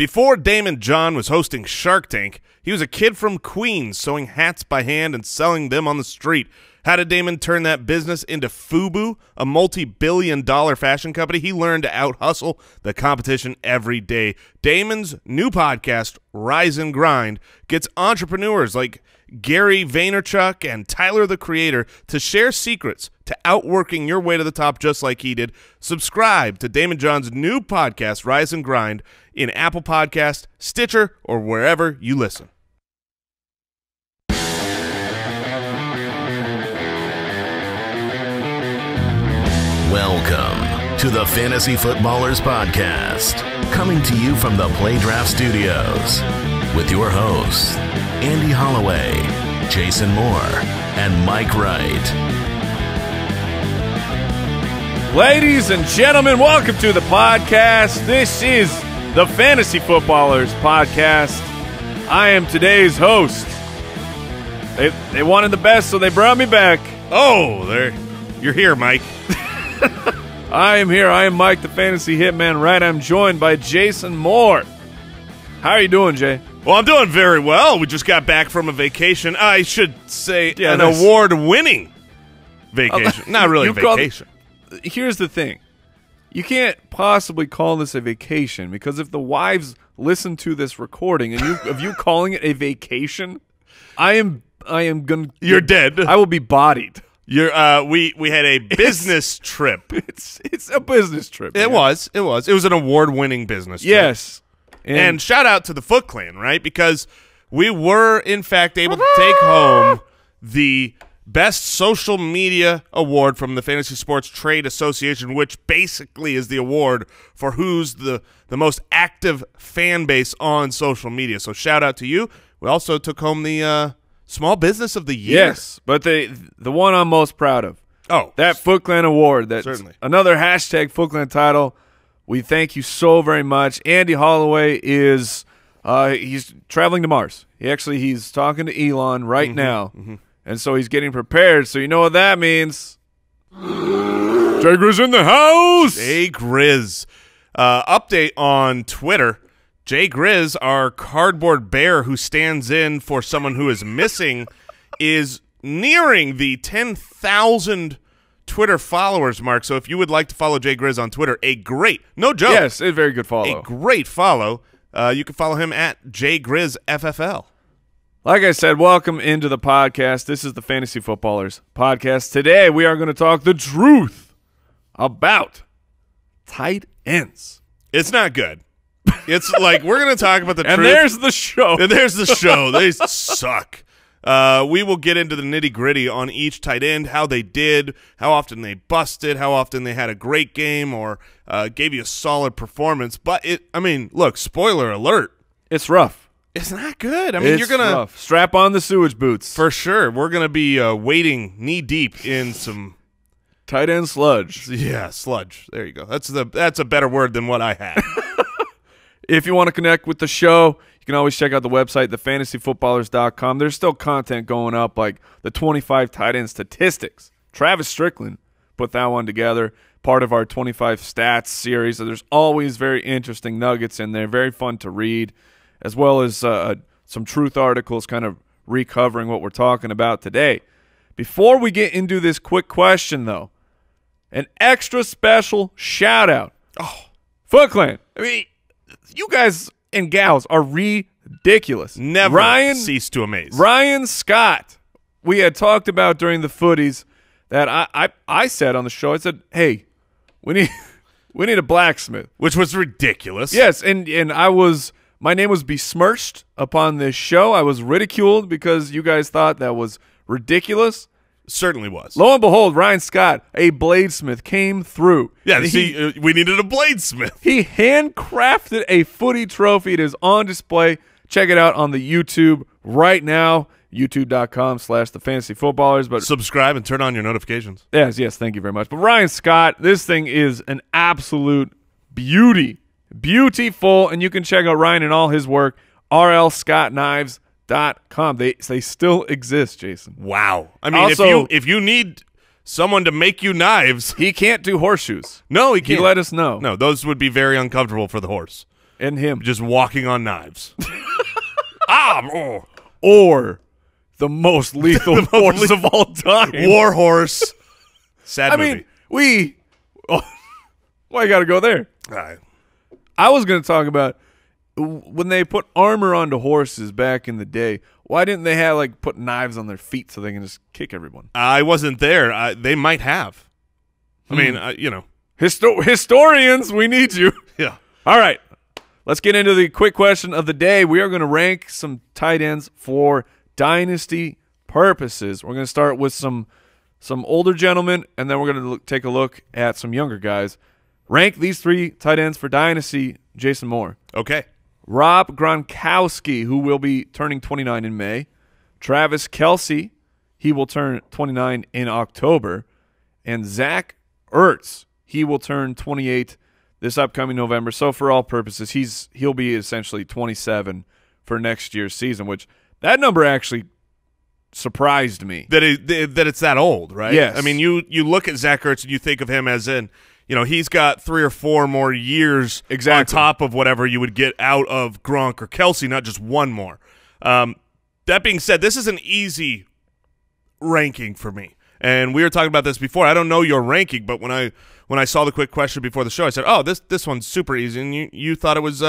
Before Damon John was hosting Shark Tank, he was a kid from Queens sewing hats by hand and selling them on the street. How did Damon turn that business into FUBU, a multi-billion-dollar fashion company? He learned to out-hustle the competition every day. Damon's new podcast, Rise and Grind, gets entrepreneurs like Gary Vaynerchuk and Tyler, the Creator, to share secrets to outworking your way to the top just like he did. Subscribe to Damon John's new podcast, Rise and Grind, in Apple Podcast, Stitcher, or wherever you listen. Welcome to the Fantasy Footballers Podcast, coming to you from the Play Draft Studios with your hosts, Andy Holloway, Jason Moore, and Mike Wright. Ladies and gentlemen, welcome to the podcast. This is the Fantasy Footballers Podcast. I am today's host. They wanted the best, so they brought me back. Oh, you're here, Mike. I am here. I am Mike, the Fantasy Hitman Wright. I'm joined by Jason Moore. How are you doing, Jay? Well, I'm doing very well. We just got back from a vacation. I should say an award-winning vacation. Not really a vacation. Here's the thing. You can't possibly call this a vacation because if the wives listen to this recording and of you calling it a vacation, I am gonna. You're dead. I will be bodied. We had a business trip. It's a business trip. It was an award-winning business trip. Yes. And shout out to the Foot Clan, right? Because we were, in fact, able to take home the Best Social Media Award from the Fantasy Sports Trade Association, which basically is the award for who's the most active fan base on social media. So shout out to you. We also took home the Small Business of the Year. Yes, but the one I'm most proud of. Oh. That Foot Clan Award. That's certainly another hashtag Foot Clan title. We thank you so very much. Andy Holloway is he's traveling to Mars. He's talking to Elon right now. And so he's getting prepared. So you know what that means. Jay Grizz in the house. Jay Grizz. Update on Twitter. Jay Grizz, our cardboard bear who stands in for someone who is missing, is nearing the 10,000 Twitter followers mark. So if you would like to follow Jay Grizz on Twitter, no joke. Yes, a very good follow. A great follow. You can follow him at JGrizzFFL. Like I said, welcome into the podcast. This is the Fantasy Footballers Podcast. Today we are going to talk the truth about tight ends. It's not good. It's like we're going to talk about the truth. And there's the show. And there's the show. They suck. We will get into the nitty-gritty on each tight end, how they did, how often they busted, how often they had a great game or gave you a solid performance. But, look, spoiler alert. It's rough. It's not good. You're going to strap on the sewage boots. For sure. We're going to be wading knee-deep in some tight end sludge. Yeah, sludge. There you go. That's a better word than what I had. If you want to connect with the show, you can always check out the website, thefantasyfootballers.com. There's still content going up, like the 25 tight end statistics. Travis Strickland put that one together, part of our 25 stats series. So there's always very interesting nuggets in there, very fun to read, as well as some truth articles kind of recovering what we're talking about today. Before we get into this quick question, though, an extra special shout-out. Oh, Foot Clan. You guys and gals are ridiculous. Never cease to amaze. Ryan Scott, we had talked about during the footies that I said on the show, I said, hey, we need a blacksmith. Which was ridiculous. Yes, and my name was besmirched upon this show. I was ridiculed because you guys thought that was ridiculous. Certainly was. Lo and behold, Ryan Scott, a bladesmith, came through. Yeah, we needed a bladesmith. He handcrafted a footy trophy. It is on display. Check it out on the YouTube right now, youtube.com/thefantasyfootballers. But subscribe and turn on your notifications. Yes, thank you very much. But Ryan Scott, this thing is an absolute beauty. Beautiful. And you can check out Ryan and all his work, rlscottknives.com. They still exist, Jason. Wow. Also, if you need someone to make you knives. He can't do horseshoes. No, he can't. He let us know. No, those would be very uncomfortable for the horse. And him. just walking on knives. Or the most lethal horse of all time. War Horse. Sad movie. Why you got to go there? All right. I was going to talk about when they put armor onto horses back in the day. Why didn't they have put knives on their feet so they can just kick everyone? I wasn't there. They might have. I mean, Historians, we need you. Yeah. All right. Let's get into the quick question of the day. We are going to rank some tight ends for dynasty purposes. We're going to start with some older gentlemen, and then we're going to take a look at some younger guys. Rank these 3 tight ends for dynasty, Jason Moore. Okay. Rob Gronkowski, who will be turning 29 in May. Travis Kelce, he will turn 29 in October. And Zach Ertz, he will turn 28 this upcoming November. So for all purposes, he'll be essentially 27 for next year's season, which that number actually surprised me. That it's that old, right? Yes. I mean, you look at Zach Ertz and you think of him as in, he's got 3 or 4 more years on top of whatever you would get out of Gronk or Kelce, not just one more. That being said, this is an easy ranking for me. And we were talking about this before. I don't know your ranking, but when I saw the quick question before the show, I said, "Oh, this one's super easy," and you thought it was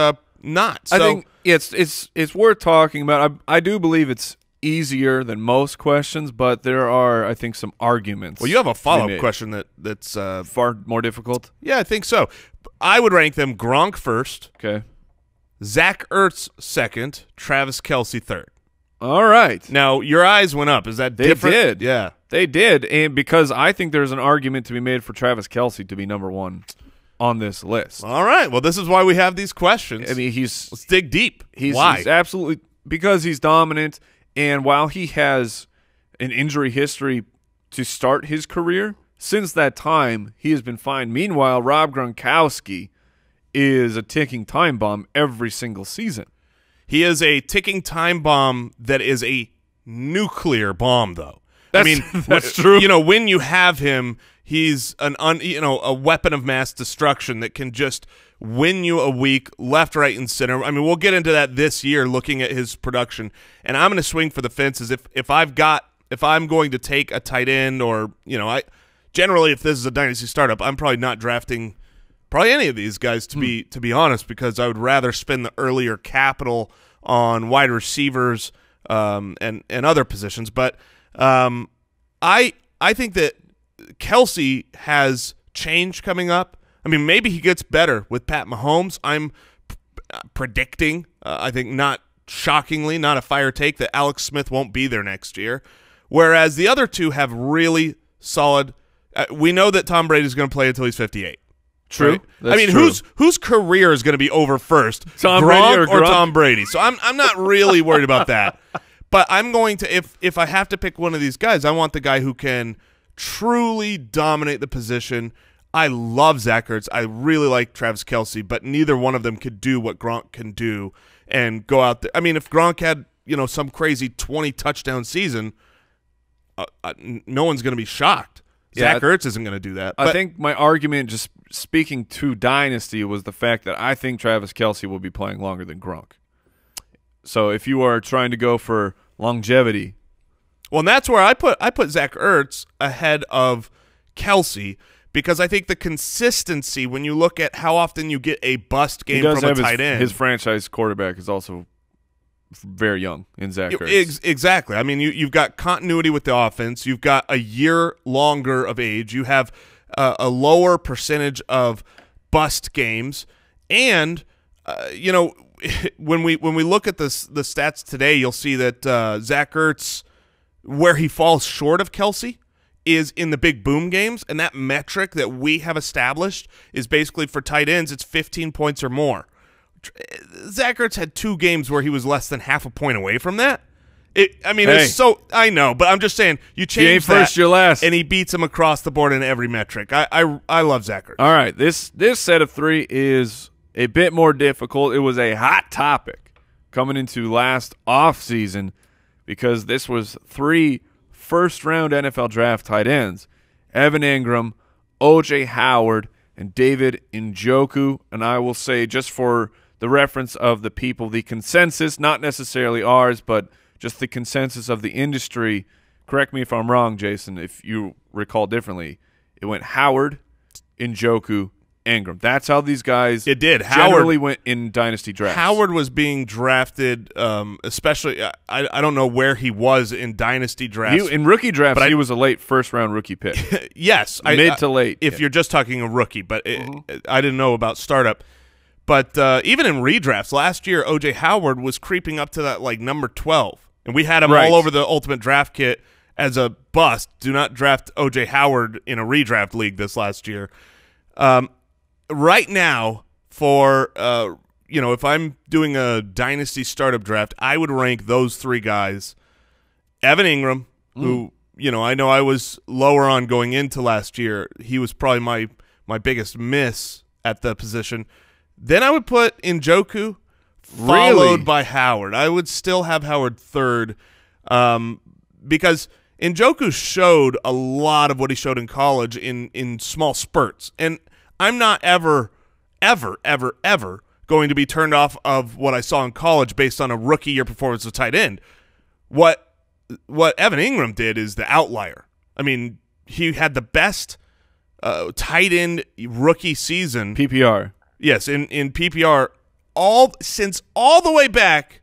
not. So, I think it's worth talking about. I do believe it's easier than most questions, but there are, I think, some arguments. Well, you have a follow-up question that's far more difficult. Yeah, I think so. I would rank them Gronk first, okay, Zach Ertz second, Travis Kelce third. All right. Now your eyes went up. Is that different? They did. Yeah. They did, and because I think there's an argument to be made for Travis Kelce to be number 1 on this list. All right. Well, this is why we have these questions. I mean, let's dig deep. Why? He's absolutely because he's dominant, and while he has an injury history to start his career, since that time he has been fine. Meanwhile, Rob Gronkowski is a ticking time bomb every single season. He is a ticking time bomb that is a nuclear bomb, though. That's true. When you have him, he's a weapon of mass destruction that can just win you a week left, right, and center. I mean, we'll get into that this year looking at his production. And I'm going to swing for the fences if I'm going to take a tight end or, generally if this is a dynasty startup, I'm probably not drafting probably any of these guys to be honest, because I would rather spend the earlier capital on wide receivers and other positions. But I think that Kelce has change coming up. I mean, maybe he gets better with Pat Mahomes. I'm predicting, I think not shockingly, not a fire take, that Alex Smith won't be there next year, whereas the other two have really solid we know that Tom Brady is going to play until he's 58. True. Right? I mean, true. whose career is going to be over first? Tom Gronk Brady or Gronk? Tom Brady? So I'm not really worried about that. But I'm going to if I have to pick one of these guys, I want the guy who can truly dominate the position. I love Zach Ertz. I really like Travis Kelce, but neither one of them could do what Gronk can do and go out there. I mean, if Gronk had some crazy 20 touchdown season, no one's going to be shocked. Yeah, Zach Ertz isn't going to do that. I think my argument, just speaking to Dynasty, was the fact that I think Travis Kelce will be playing longer than Gronk. So if you are trying to go for longevity, well, and that's where I put Zach Ertz ahead of Kelce, because I think the consistency, when you look at how often you get a bust game from a tight end. His franchise quarterback is also very young in Zach Ertz. Exactly. I mean, you've got continuity with the offense. You've got a year longer of age. You have a lower percentage of bust games. And, when we look at the stats today, you'll see that Zach Ertz, where he falls short of Kelce, is in the big boom games. And that metric that we have established is basically for tight ends, it's 15 points or more. Zach Ertz had 2 games where he was less than half a point away from that. It's so – I know, but I'm just saying you change that. First, you're last. And he beats him across the board in every metric. I love Zach Ertz. All right, this set of 3 is a bit more difficult. It was a hot topic coming into last offseason because this was 3 first-round NFL draft tight ends, Evan Engram, O.J. Howard, and David Njoku. And I will say, just the reference of the people, the consensus, not necessarily ours, but just the consensus of the industry. Correct me if I'm wrong, Jason, if you recall differently. It went Howard, Njoku, Engram. That's how these guys generally went in dynasty drafts. Howard was being drafted, especially I don't know where he was in dynasty drafts. In rookie drafts, but he was a late first-round rookie pick. Yes. Mid to late. If you're just talking a rookie, but I didn't know about startup. But even in redrafts, last year, O.J. Howard was creeping up to that, like, number 12. And we had him all over the Ultimate Draft Kit as a bust. Do not draft O.J. Howard in a redraft league this last year. Right now, for if I'm doing a dynasty startup draft, I would rank those three guys: Evan Engram, who I know I was lower on going into last year. He was probably my biggest miss at the position. Then I would put Njoku, followed by Howard. I would still have Howard third, because Njoku showed a lot of what he showed in college in small spurts, and I'm not ever going to be turned off of what I saw in college based on a rookie year performance of tight end. What Evan Engram did is the outlier. I mean, he had the best tight end rookie season. PPR. Yes, in PPR since all the way back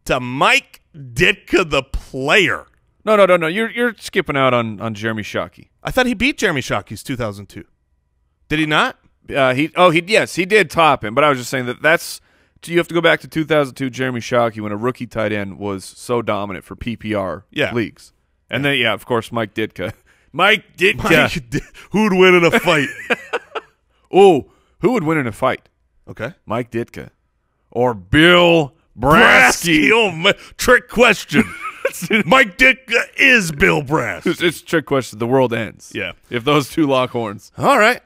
to Mike Ditka, the player. No. You're skipping out on Jeremy Shockey. I thought he beat Jeremy Shockey's 2002. Did he not? Yes, he did top him, but I was just saying that's you have to go back to 2002 Jeremy Shockey when a rookie tight end was so dominant for PPR leagues. And then of course Mike Ditka. Who'd win in a fight? Who would win in a fight? Okay. Mike Ditka or Bill Brasky. Oh, trick question. Mike Ditka is Bill Brass. It's a trick question. The world ends. Yeah. If those two lock horns. All right.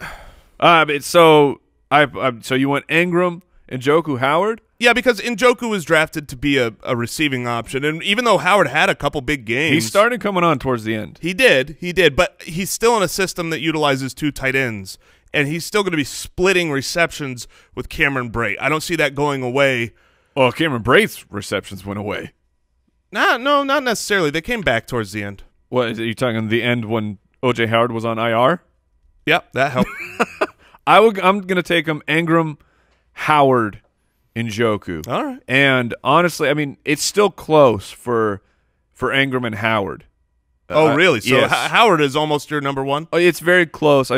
So you went Engram, Njoku, Howard? Yeah, because Njoku was drafted to be a receiving option, and even though Howard had a couple big games, he started coming on towards the end. He did, but he's still in a system that utilizes two tight ends, and he's still going to be splitting receptions with Cameron Brate. I don't see that going away. Well, Cameron Brate's receptions went away. No, not necessarily. They came back towards the end. What, are you talking the end when O.J. Howard was on IR? Yep, that helped. I'm going to take him Engram, Howard, Njoku. All right. And honestly, I mean, it's still close for Engram and Howard. Oh, really? So yes. Howard is almost your number one? Oh, it's very close.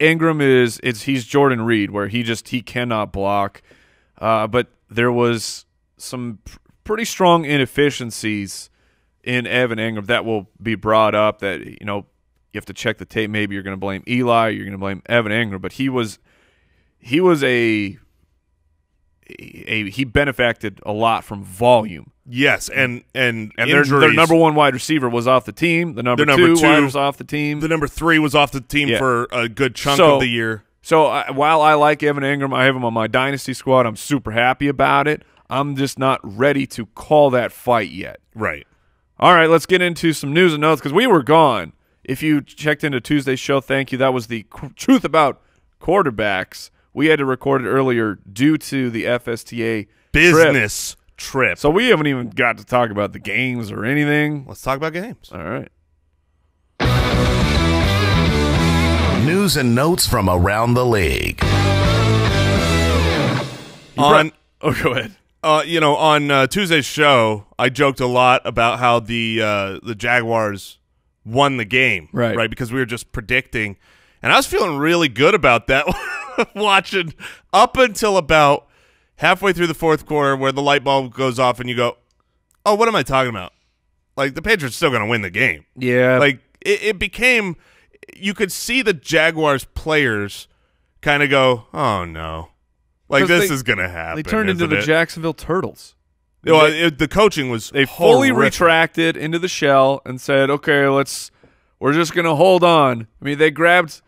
Engram he's Jordan Reed, where he cannot block. But there was some pretty strong inefficiencies in Evan Engram that will be brought up that, you have to check the tape. Maybe you're going to blame Eli, you're going to blame Evan Engram, but he benefited a lot from volume. Yes, and their number one wide receiver was off the team. The number two was off the team. The number 3 was off the team for a good chunk of the year. So while I like Evan Engram, I have him on my dynasty squad. I'm super happy about it. I'm just not ready to call that fight yet. Right. All right, let's get into some news and notes because we were gone. If you checked into Tuesday's show, thank you. That was the truth about quarterbacks. We had to record it earlier due to the FSTA business trip. So we haven't even got to talk about the games or anything. Let's talk about games. All right. News and notes from around the league. Go ahead. On Tuesday's show, I joked a lot about how the Jaguars won the game, right? Because we were just predicting, and I was feeling really good about that. Watching up until about halfway through the fourth quarter, where the light bulb goes off, and you go, "Oh, what am I talking about?" Like the Patriots still going to win the game. Yeah, like it became. You could see the Jaguars players kind of go, "Oh no." Like this is going to happen. They turned into the Jacksonville Turtles. The coaching was fully retracted into the shell and said, "Okay, we're just going to hold on." I mean, they grabbed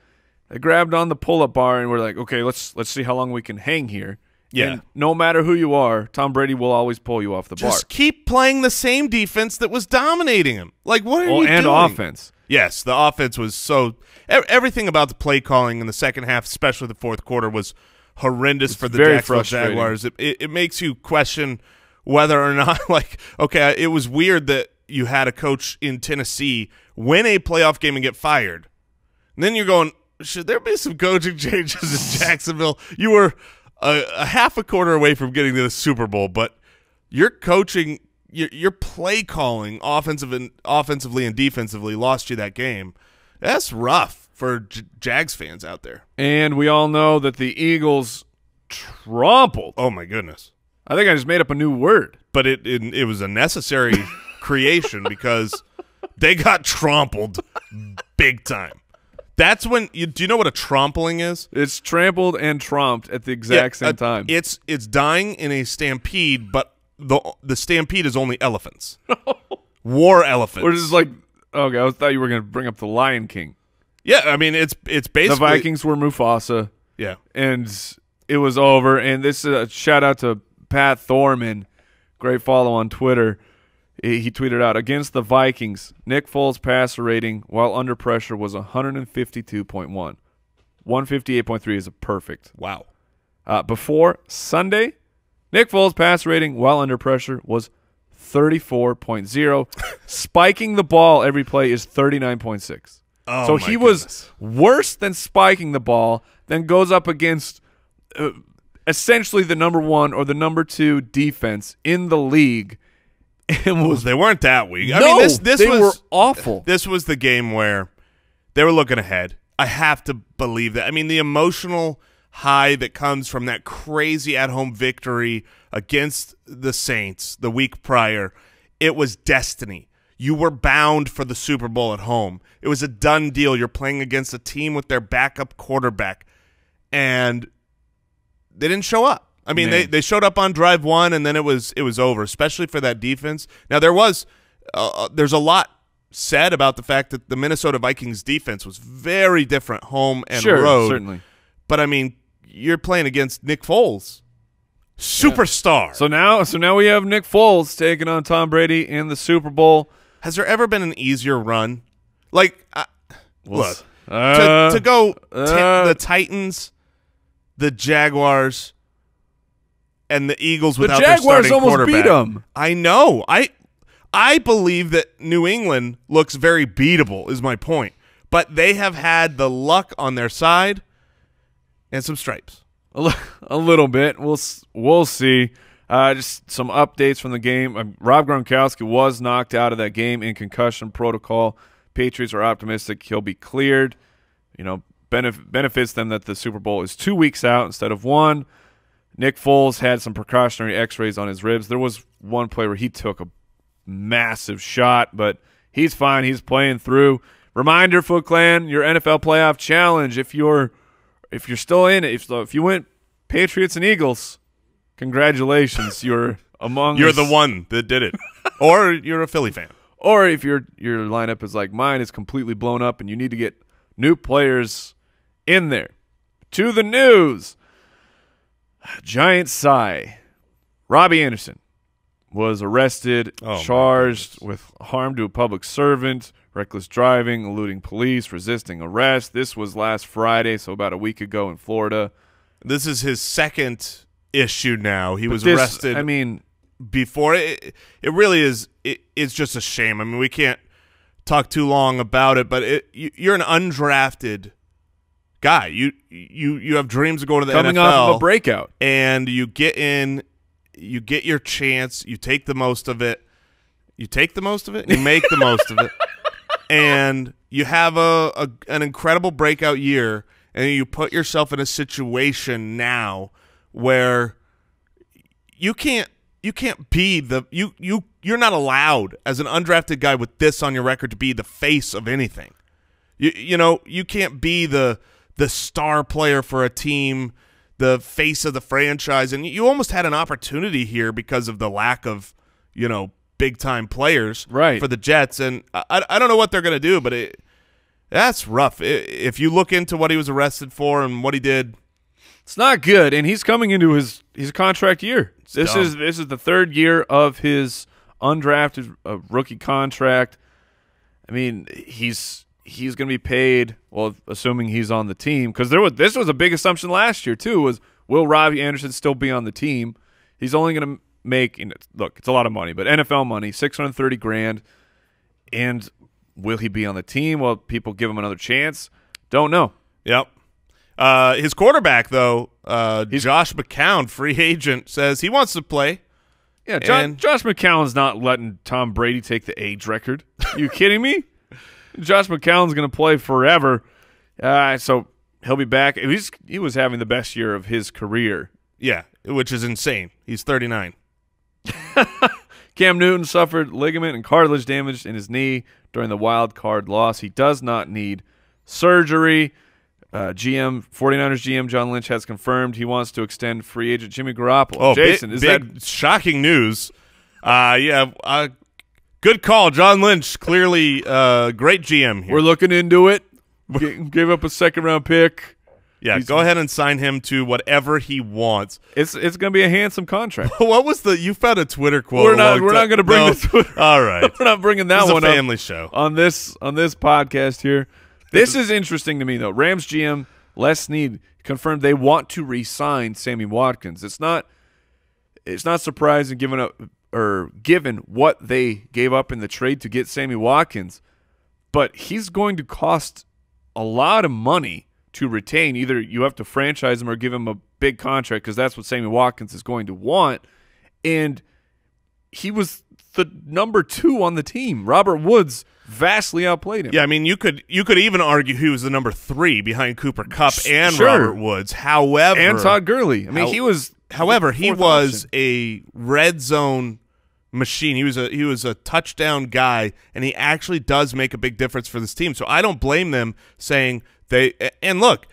on the pull-up bar and we're like, "Okay, let's see how long we can hang here." Yeah. And no matter who you are, Tom Brady will always pull you off the bar. Just keep playing the same defense that was dominating him. Like what are you doing? And offense. Yes, the offense was so everything about the play calling in the second half, especially the fourth quarter, was horrendous for the very Jacksonville frustrating. Jaguars. It makes you question whether or not, like, okay, it was weird that you had a coach in Tennessee win a playoff game and get fired. And then you're going, should there be some coaching changes in Jacksonville? You were a half a quarter away from getting to the Super Bowl, but your coaching, your play calling offensively and defensively lost you that game. That's rough for Jags fans out there. And we all know that the Eagles trampled. Oh, my goodness. I think I just made up a new word. But it was a necessary creation because they got trampled big time. That's when do you know what a trampling is? It's trampled and tromped at the exact same time. It's dying in a stampede, but the stampede is only elephants. War elephants. Or just like, okay, I thought you were going to bring up the Lion King. Yeah, I mean it's basically the Vikings were Mufasa. Yeah, and it was over. And this is a shout out to Pat Thorman, great follow on Twitter. He tweeted out, against the Vikings, Nick Foles' passer rating while under pressure was 152.1. 158.3 is a perfect. Wow. Before Sunday, Nick Foles' passer rating while under pressure was 34.0. Spiking the ball every play is 39.6. Oh, so my he goodness. was worse than spiking the ball, then goes up against essentially the number 1 or the number 2 defense in the league. And they weren't that weak. I No, mean, this they was were awful. This was the game where they were looking ahead. I have to believe that. I mean, the emotional high that comes from that crazy at-home victory against the Saints the week prior, it was destiny. You were bound for the Super Bowl at home. It was a done deal. You're playing against a team with their backup quarterback, and they didn't show up. I mean, they showed up on drive 1, and then it was over, especially for that defense. Now, there's a lot said about the fact that the Minnesota Vikings defense was very different home and road. Certainly. But, I mean, you're playing against Nick Foles, superstar. Yeah. So now we have Nick Foles taking on Tom Brady in the Super Bowl. Has there ever been an easier run? Like, look, to go the Titans, the Jaguars, and the Eagles without their starting quarterback. The Jaguars almost beat them. I know. I believe that New England looks very beatable is my point. But they have had the luck on their side and some stripes. A little bit. We'll see. Just some updates from the game. Rob Gronkowski was knocked out of that game in concussion protocol. Patriots are optimistic he'll be cleared. You know, benefits them that the Super Bowl is 2 weeks out instead of 1. Nick Foles had some precautionary x-rays on his ribs. There was one play where he took a massive shot, but he's fine. He's playing through. Reminder, Foot Clan, your NFL playoff challenge. If you're still in it, if you went Patriots and Eagles, congratulations. You're the one that did it. Or you're a Philly fan. Or if your lineup is like mine, is completely blown up and you need to get new players in there. To the news. Giant sigh. Robbie Anderson was arrested, charged with harm to a public servant, reckless driving, eluding police, resisting arrest. This was last Friday, so about a week ago in Florida. This is his second issue now. He was arrested. I mean, before it really is. It's just a shame. I mean, we can't talk too long about it, but you're an undrafted guy. You have dreams of going to the coming NFL, off of a breakout, and you get in, you get your chance, you take the most of it, you make the most of it, and you have an incredible breakout year, and you put yourself in a situation now where you can't be you're not allowed as an undrafted guy with this on your record to be the face of anything. You can't be the star player for a team, the face of the franchise, and you almost had an opportunity here because of the lack of, big-time players for the Jets, and I don't know what they're going to do, but that's rough. If you look into what he was arrested for and what he did, it's not good, and he's coming into his contract year. This is the third year of his undrafted rookie contract. I mean, he's going to be paid, well, assuming he's on the team, because this was a big assumption last year too. Will Robbie Anderson still be on the team? He's only going to make look, it's a lot of money, but NFL money, $630,000. And will he be on the team? Will people give him another chance? Don't know. Yep. His quarterback, though, Josh McCown, free agent, says he wants to play. Yeah, Josh McCown's not letting Tom Brady take the age record. You kidding me? Josh McCown's going to play forever. So he'll be back. He was having the best year of his career. Yeah, which is insane. He's 39. Cam Newton suffered ligament and cartilage damage in his knee during the wild card loss. He does not need surgery. 49ers GM John Lynch has confirmed he wants to extend free agent Jimmy Garoppolo. Oh, Jason, is big, that shocking news? Good call, John Lynch. Clearly, great GM here. We're looking into it? Gave up a second-round pick. Yeah, go ahead and sign him to whatever he wants. It's going to be a handsome contract. What was you found a Twitter quote? We're not going to bring the Twitter. All right, we're not bringing that one up. It's a family show on this podcast here. This is interesting to me though. Rams GM Les Snead confirmed they want to re-sign Sammy Watkins. It's not surprising given what they gave up in the trade to get Sammy Watkins, but he's going to cost a lot of money to retain. Either you have to franchise him or give him a big contract because that's what Sammy Watkins is going to want. And he was the number 2 on the team. Robert Woods vastly outplayed him. Yeah, I mean, you could even argue he was the number 3 behind Cooper Kupp and Robert Woods. However, and Todd Gurley. I mean, he was. However, he was a red zone machine. He was a touchdown guy, and he actually does make a big difference for this team. So I don't blame them saying look,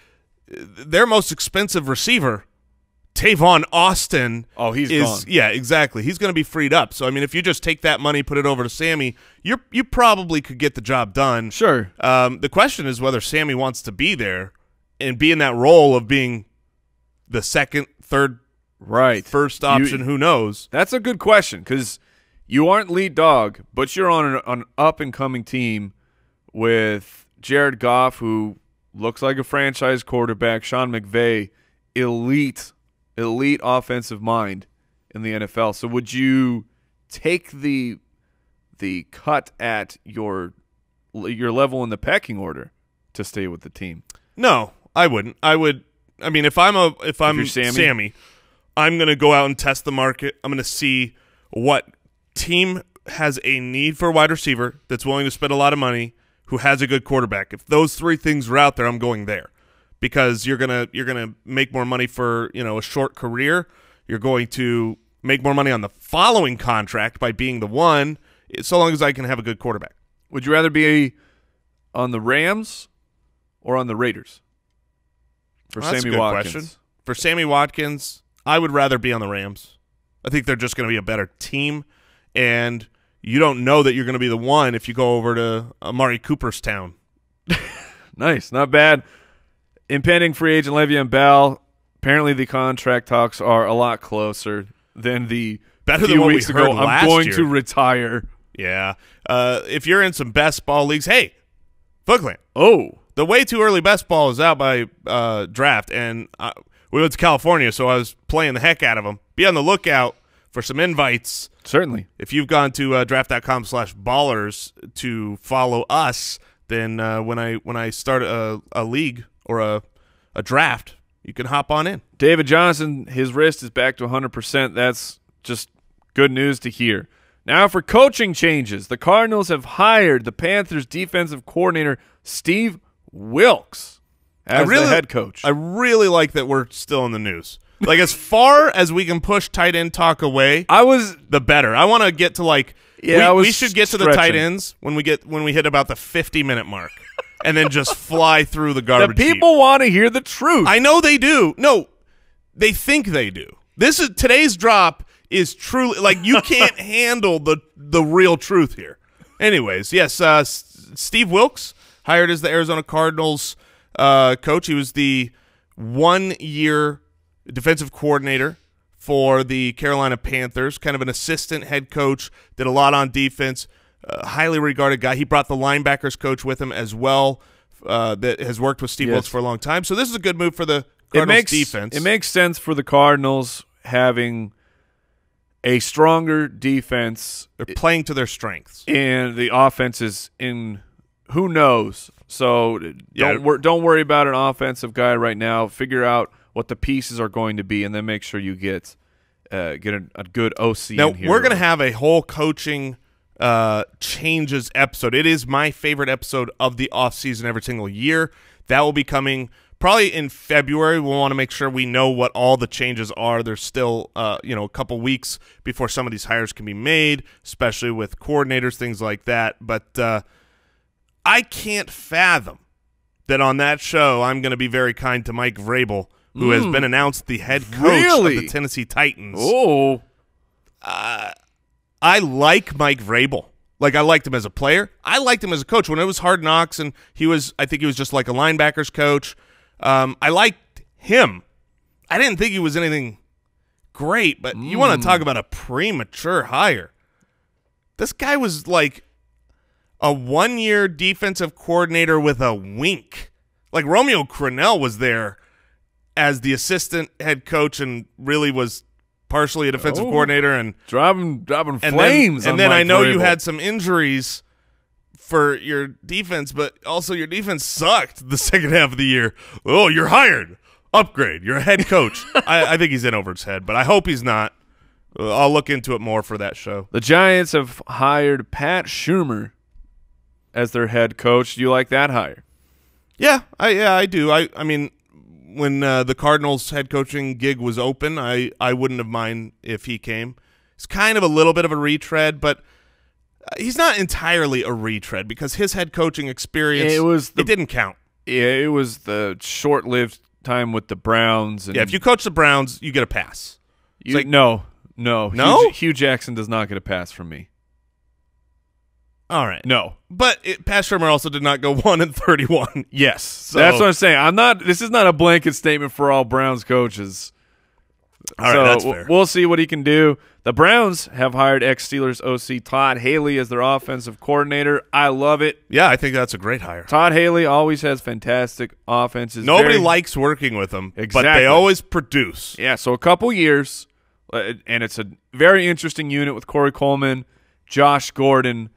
their most expensive receiver, Tavon Austin. Oh, he's gone. Yeah, exactly. He's going to be freed up. So I mean, if you just take that money, put it over to Sammy, you probably could get the job done. Sure. The question is whether Sammy wants to be there and be in that role of being the second, third, first option. Who knows? That's a good question because you aren't lead dog, but you're on an up and coming team with Jared Goff, who looks like a franchise quarterback. Sean McVay, elite offensive mind in the NFL. So would you take the cut at your level in the pecking order to stay with the team? No, I wouldn't. I mean, if I'm Sammy, I'm going to go out and test the market. I'm going to see what team has a need for a wide receiver that's willing to spend a lot of money, who has a good quarterback. If those 3 things are out there, I'm going there. Because you're gonna make more money for a short career. You're going to make more money on the following contract by being the one, so long as I can have a good quarterback. Would you rather be on the Rams or on the Raiders for Sammy Watkins? Question. For Sammy Watkins, I would rather be on the Rams. I think they're just going to be a better team, and you don't know that you're going to be the one if you go over to Amari Cooperstown. Nice, not bad. Impending free agent Le'Veon Bell. Apparently, the contract talks are a lot closer than the better few than what weeks we heard ago. last I'm going year. to retire. Yeah. If you're in some best ball leagues, hey, Footland. Oh, the way too early best ball is out by draft, and we went to California, so I was playing the heck out of them. Be on the lookout for some invites. Certainly. If you've gone to draft.com/ballers to follow us, then when I start a league or a draft, you can hop on in. David Johnson, his wrist is back to 100%. That's just good news to hear. Now for coaching changes. The Cardinals have hired the Panthers defensive coordinator Steve Wilks as the head coach. I really like that we're still in the news. Like, as far as we can push tight end talk away, the better. I want to get to we should get to the tight ends when we hit about the 50-minute mark. And then just fly through the garbage. The people want to hear the truth. I know they do. No, they think they do. Today's drop is truly you can't handle the real truth here. Anyways, yes, Steve Wilks hired as the Arizona Cardinals coach. He was the 1-year defensive coordinator for the Carolina Panthers, kind of an assistant head coach, did a lot on defense. Highly regarded guy. He brought the linebackers coach with him as well that has worked with Steve Wilks for a long time. So this is a good move for the Cardinals defense. It makes sense for the Cardinals having a stronger defense. They're playing to their strengths. And the offense is in who knows. So don't worry about an offensive guy right now. Figure out what the pieces are going to be, and then make sure you get a good OC now, in here. We're going to have a whole coaching changes episode. It is my favorite episode of the offseason every single year. That will be coming probably in February. We'll want to make sure we know what all the changes are. There's still a couple weeks before some of these hires can be made, especially with coordinators, things like that. But I can't fathom that on that show I'm going to be very kind to Mike Vrabel, who has been announced the head coach of the Tennessee Titans. Oh. I like Mike Vrabel. Like, I liked him as a player. I liked him as a coach. When it was Hard Knocks and I think he was just like a linebackers coach. I liked him. I didn't think he was anything great, but you want to talk about a premature hire. This guy was like a one-year defensive coordinator with a wink. Like, Romeo Crennel was there as the assistant head coach and really was partially a defensive coordinator and dropping flames. And then I know you had some injuries for your defense, but also your defense sucked the second half of the year. Oh, you're hired. Upgrade. You're a head coach. I think he's in over his head, but I hope he's not. I'll look into it more for that show. The Giants have hired Pat Shurmur as their head coach. Do you like that hire? Yeah, I do. I mean, when the Cardinals head coaching gig was open, I wouldn't have minded if he came. It's kind of a little bit of a retread, but he's not entirely a retread because his head coaching experience, it didn't count. Yeah, it was the short-lived time with the Browns. And if you coach the Browns, you get a pass. No? No? Hugh Jackson does not get a pass from me. All right. No. But Pat Shurmur also did not go 1-31. Yes. So that's what I'm saying. This is not a blanket statement for all Browns coaches. All right, that's fair. We'll see what he can do. The Browns have hired ex-Steelers OC Todd Haley as their offensive coordinator. I love it. Yeah, I think that's a great hire. Todd Haley always has fantastic offenses. Nobody likes working with him, exactly. But they always produce. Yeah, so a couple years, and it's a very interesting unit with Corey Coleman, Josh Gordon.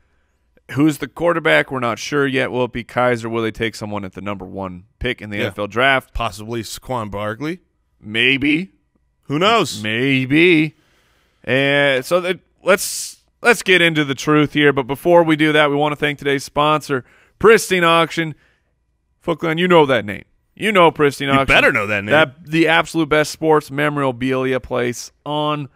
Who's the quarterback? We're not sure yet. Will it be Kaiser? Will they take someone at the #1 pick in the NFL draft? Possibly Saquon Maybe. Who knows? Maybe. And so let's get into the truth here. But before we do that, we want to thank today's sponsor, Pristine Auction. Footclan, you know that name. You know Pristine Auction. You better know that name. The absolute best sports memorabilia place on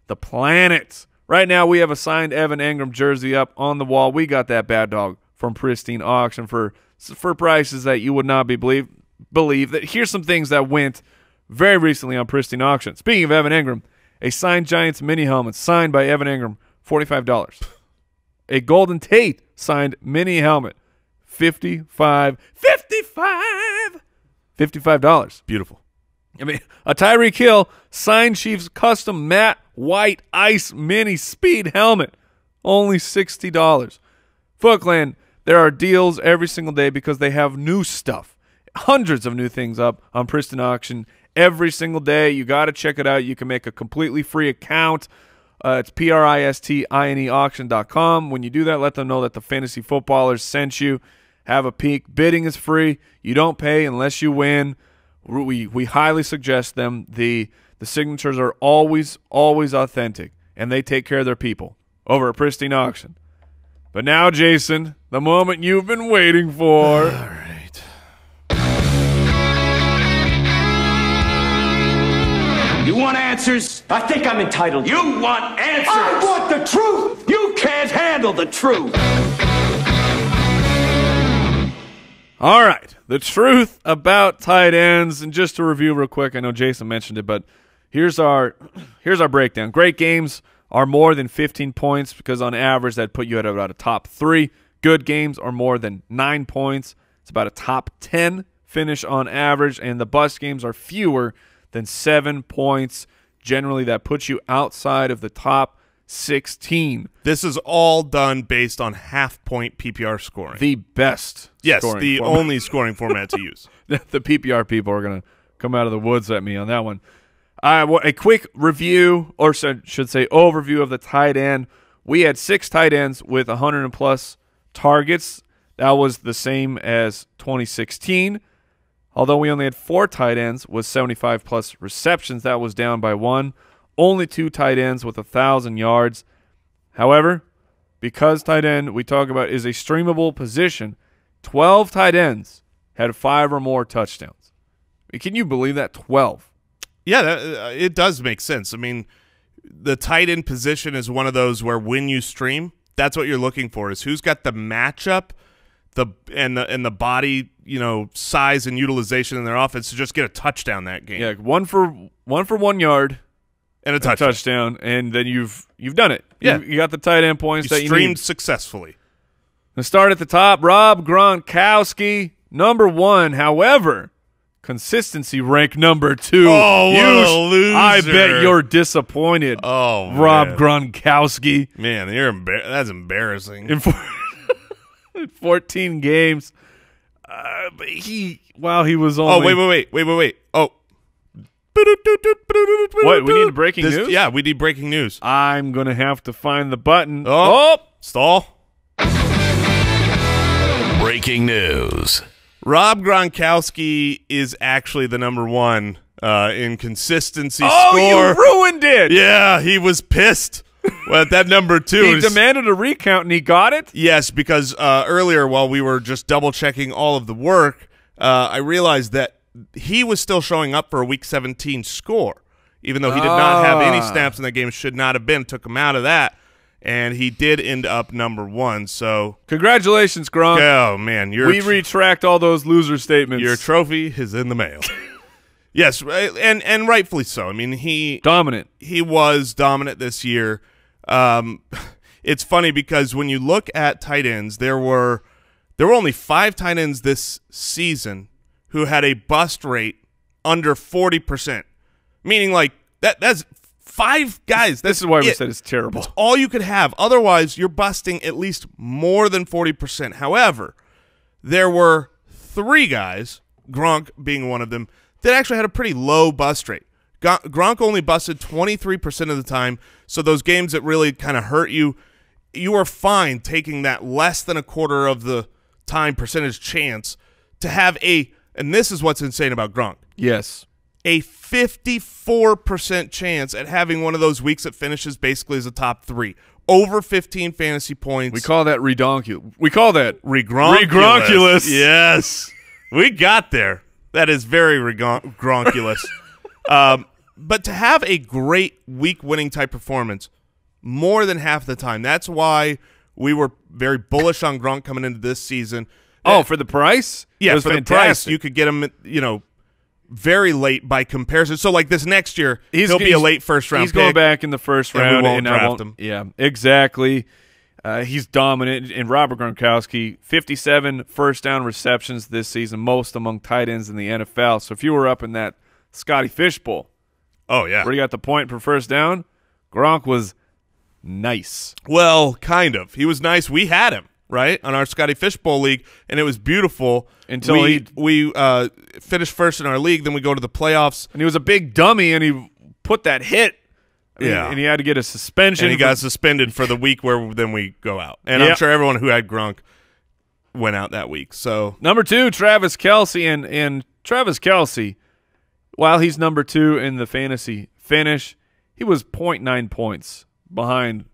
the planet. Right now, we have a signed Evan Engram jersey up on the wall. We got that bad dog from Pristine Auction for prices that you would not believe. That here's some things that went very recently on Pristine Auction. Speaking of Evan Engram, a signed Giants mini helmet signed by Evan Engram, $45. A Golden Tate signed mini helmet, $55. Beautiful. I mean, a Tyreek Hill signed Chiefs custom matte white ice mini speed helmet, only $60. Footclan, there are deals every single day because they have new stuff. Hundreds of new things up on Pristine Auction every single day. You got to check it out. You can make a completely free account. It's PRISTINE auction.com. When you do that, let them know that the Fantasy Footballers sent you. Have a peek. Bidding is free. You don't pay unless you win. We highly suggest them. The signatures are always authentic, and they take care of their people over at Pristine Auction. But now, Jason, the moment you've been waiting for. All right. You want answers? I think I'm entitled. You want answers? I want the truth! You can't handle the truth! All right, the truth about tight ends, and just to review real quick, I know Jason mentioned it, but here's our breakdown. Great games are more than 15 points because on average that put you at about a top 3. Good games are more than 9 points. It's about a top 10 finish on average, and the bust games are fewer than 7 points. Generally, that puts you outside of the top 16. This is all done based on half-point PPR scoring. The best Yes, scoring the format. only scoring format to use. The PPR people are going to come out of the woods at me on that one. A quick review, or should say overview of the tight end. We had 6 tight ends with 100 and plus targets. That was the same as 2016. Although we only had 4 tight ends with 75 plus receptions, that was down by 1. Only 2 tight ends with 1,000 yards. However, because tight end we talk about is a streamable position, 12 tight ends had 5 or more touchdowns. Can you believe that? 12. Yeah, it does make sense. I mean, the tight end position is one of those where when you stream, that's what you're looking for, is who's got the matchup and the body, size and utilization in their offense to just get a touchdown that game. Yeah, one for 1 yard and a touchdown. And then you've done it. Yeah. You got the tight end points that you streamed need. successfully. Let's start at the top. Rob Gronkowski, number 1. However, consistency rank number 2. Oh, what a loser. I bet you're disappointed. Oh, Rob Gronkowski. Man, that's embarrassing. In 14 games. But he was only... Oh, wait. Oh. What, we need breaking news? Yeah, we need breaking news. I'm going to have to find the button. Oh, stall. Breaking news. Rob Gronkowski is actually the number 1 in consistency Oh, score. you ruined it. Yeah, he was pissed at that number 2. He demanded a recount, and he got it? Yes, because earlier while we were just double-checking all of the work, I realized that he was still showing up for a Week 17 score, even though he did not have any snaps in that game, should not have been, took him out of that. And he did end up number 1. So congratulations, Gronk. Oh man, we retract all those loser statements. Your trophy is in the mail. Yes, and rightfully so. I mean, he was dominant this year. It's funny because when you look at tight ends, there were only 5 tight ends this season who had a bust rate under 40%, meaning like that's 5 guys. This is why we said it's terrible. That's all you could have. Otherwise, you're busting at least more than 40%. However, there were 3 guys, Gronk being one of them, that actually had a pretty low bust rate. Gronk only busted 23% of the time, so those games that really kind of hurt you, you were fine taking that less than a quarter of the time percentage chance to have and this is what's insane about Gronk. Yes. A 54% chance at having one of those weeks that finishes basically as a top 3. Over 15 fantasy points. We call that redonkulous. We call that regronkulous. Yes. We got there. That is very regronkulous. But to have a great week-winning type performance more than half the time, that's why we were very bullish on Gronk coming into this season. Oh, for the price? Yeah, it was for fantastic. the price. You could get him, very late by comparison. So, like this next year, he'll be a late first-round pick. He's going back in the first round. And we won't draft him. Yeah, exactly. He's dominant. And Robert Gronkowski, 57 first-down receptions this season, most among tight ends in the NFL. So if you were up in that Scotty Fishbowl, oh yeah, where you got the point per first down, Gronk was nice. Well, kind of. He was nice. We had him, right, on our Scotty Fishbowl league, and it was beautiful. Until we finished first in our league, then we go to the playoffs. And he was a big dummy, and he put that hit. And he had to get a suspension. And he got suspended for the week where then we go out. And I'm sure everyone who had Gronk went out that week. So number 2, Travis Kelce. And Travis Kelce, while he's number 2 in the fantasy finish, he was 0.9 points behind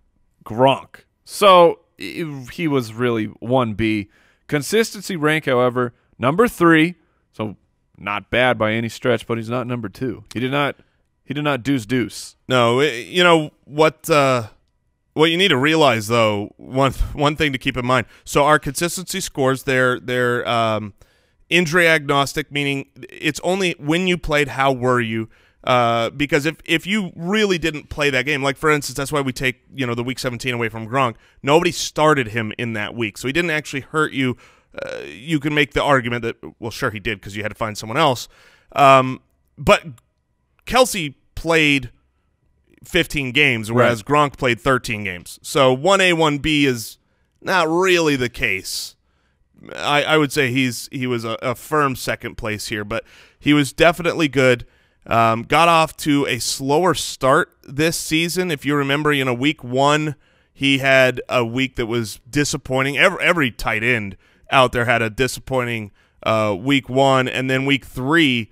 Gronk. So he was really 1B. Consistency rank, however, number 3. So not bad by any stretch, but he's not number 2. He did not deuce. No, you know what you need to realize though, one thing to keep in mind. So our consistency scores, they're injury agnostic, meaning it's only when you played, how were you? Because if you really didn't play that game, like for instance, that's why we take the week 17 away from Gronk. Nobody started him in that week, so he didn't actually hurt you. You can make the argument that, well, sure he did because you had to find someone else. But Kelce played 15 games, whereas Gronk played 13 games. So 1A, 1B is not really the case. I would say he was a firm second place here, but he was definitely good. Got off to a slower start this season. If you remember, week 1, he had a week that was disappointing. Every tight end out there had a disappointing week 1, and then week 3,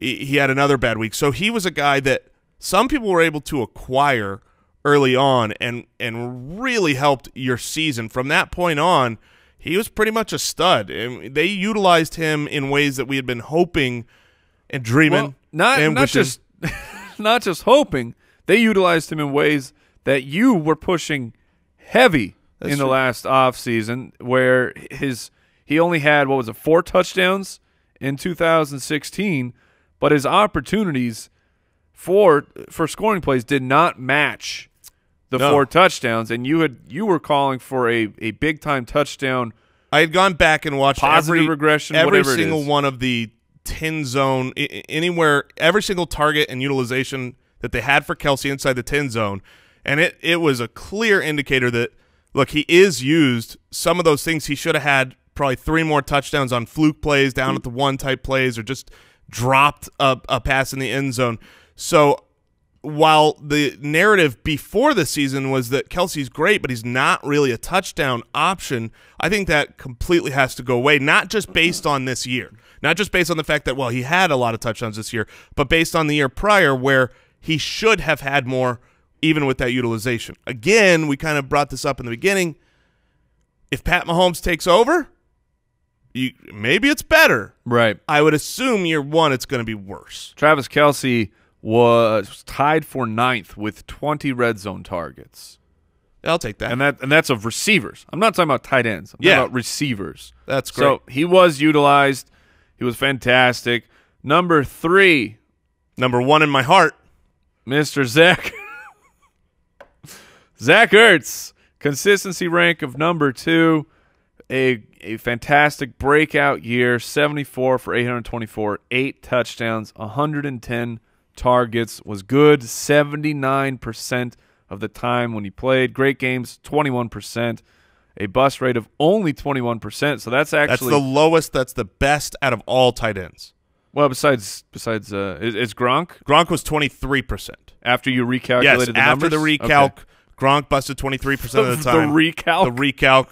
he had another bad week. So he was a guy that some people were able to acquire early on and really helped your season. From that point on, he was pretty much a stud. And they utilized him in ways that we had been hoping and dreaming. Well, not just hoping. They utilized him in ways that you were pushing heavy in the last offseason, where he only had, 4 touchdowns in 2016, but his opportunities for scoring plays did not match the 4 touchdowns, and you were calling for a big-time touchdown. I had gone back and watched positive regression, every whatever single it is. one of the 10 zone, anywhere, every single target and utilization that they had for Kelce inside the 10 zone, and it was a clear indicator that, look, he is used. Some of those things he should have had probably 3 more touchdowns on fluke plays, down at the 1 type plays, or just dropped a pass in the end zone. So while the narrative before the season was that Kelce's great, but he's not really a touchdown option, I think that completely has to go away, not just based on this year, not just based on the fact that, well, he had a lot of touchdowns this year, but based on the year prior where he should have had more even with that utilization. Again, we kind of brought this up in the beginning. If Pat Mahomes takes over, maybe it's better. Right. I would assume year 1 it's going to be worse. Travis Kelce was tied for 9th with 20 red zone targets. I'll take that. And that's of receivers. I'm not talking about tight ends. I'm talking about receivers. That's great. So he was utilized. He was fantastic. Number 3. Number 1 in my heart. Mr. Zach Ertz. Consistency rank of number 2. A fantastic breakout year. 74 for 824. 8 touchdowns. 110 targets. Was good 79% of the time when he played. Great games, 21%. A bust rate of only 21%. So that's actually the lowest. That's the best out of all tight ends. Well, besides is Gronk? Gronk was 23%. After you recalculated yes, the after numbers? the recalc, Okay. Gronk busted 23% of the time. The recalc? The recalc,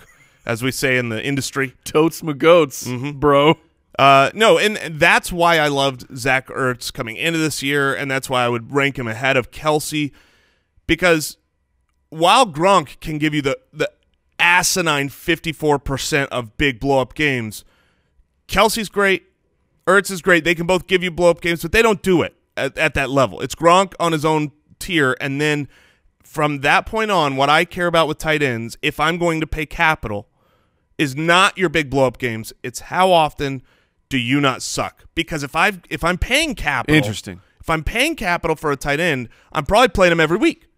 as we say in the industry. Totes my goats, bro. No, and that's why I loved Zach Ertz coming into this year, and that's why I would rank him ahead of Kelce, because while Gronk can give you the asinine 54% of big blow-up games, Kelce's great, Ertz is great. They can both give you blow-up games, but they don't do it at that level. It's Gronk on his own tier, and then from that point on, what I care about with tight ends, if I'm going to pay capital, is not your big blow-up games. It's how often do you not suck? Because if I'm paying capital, Interesting. If I'm paying capital for a tight end, I'm probably playing him every week.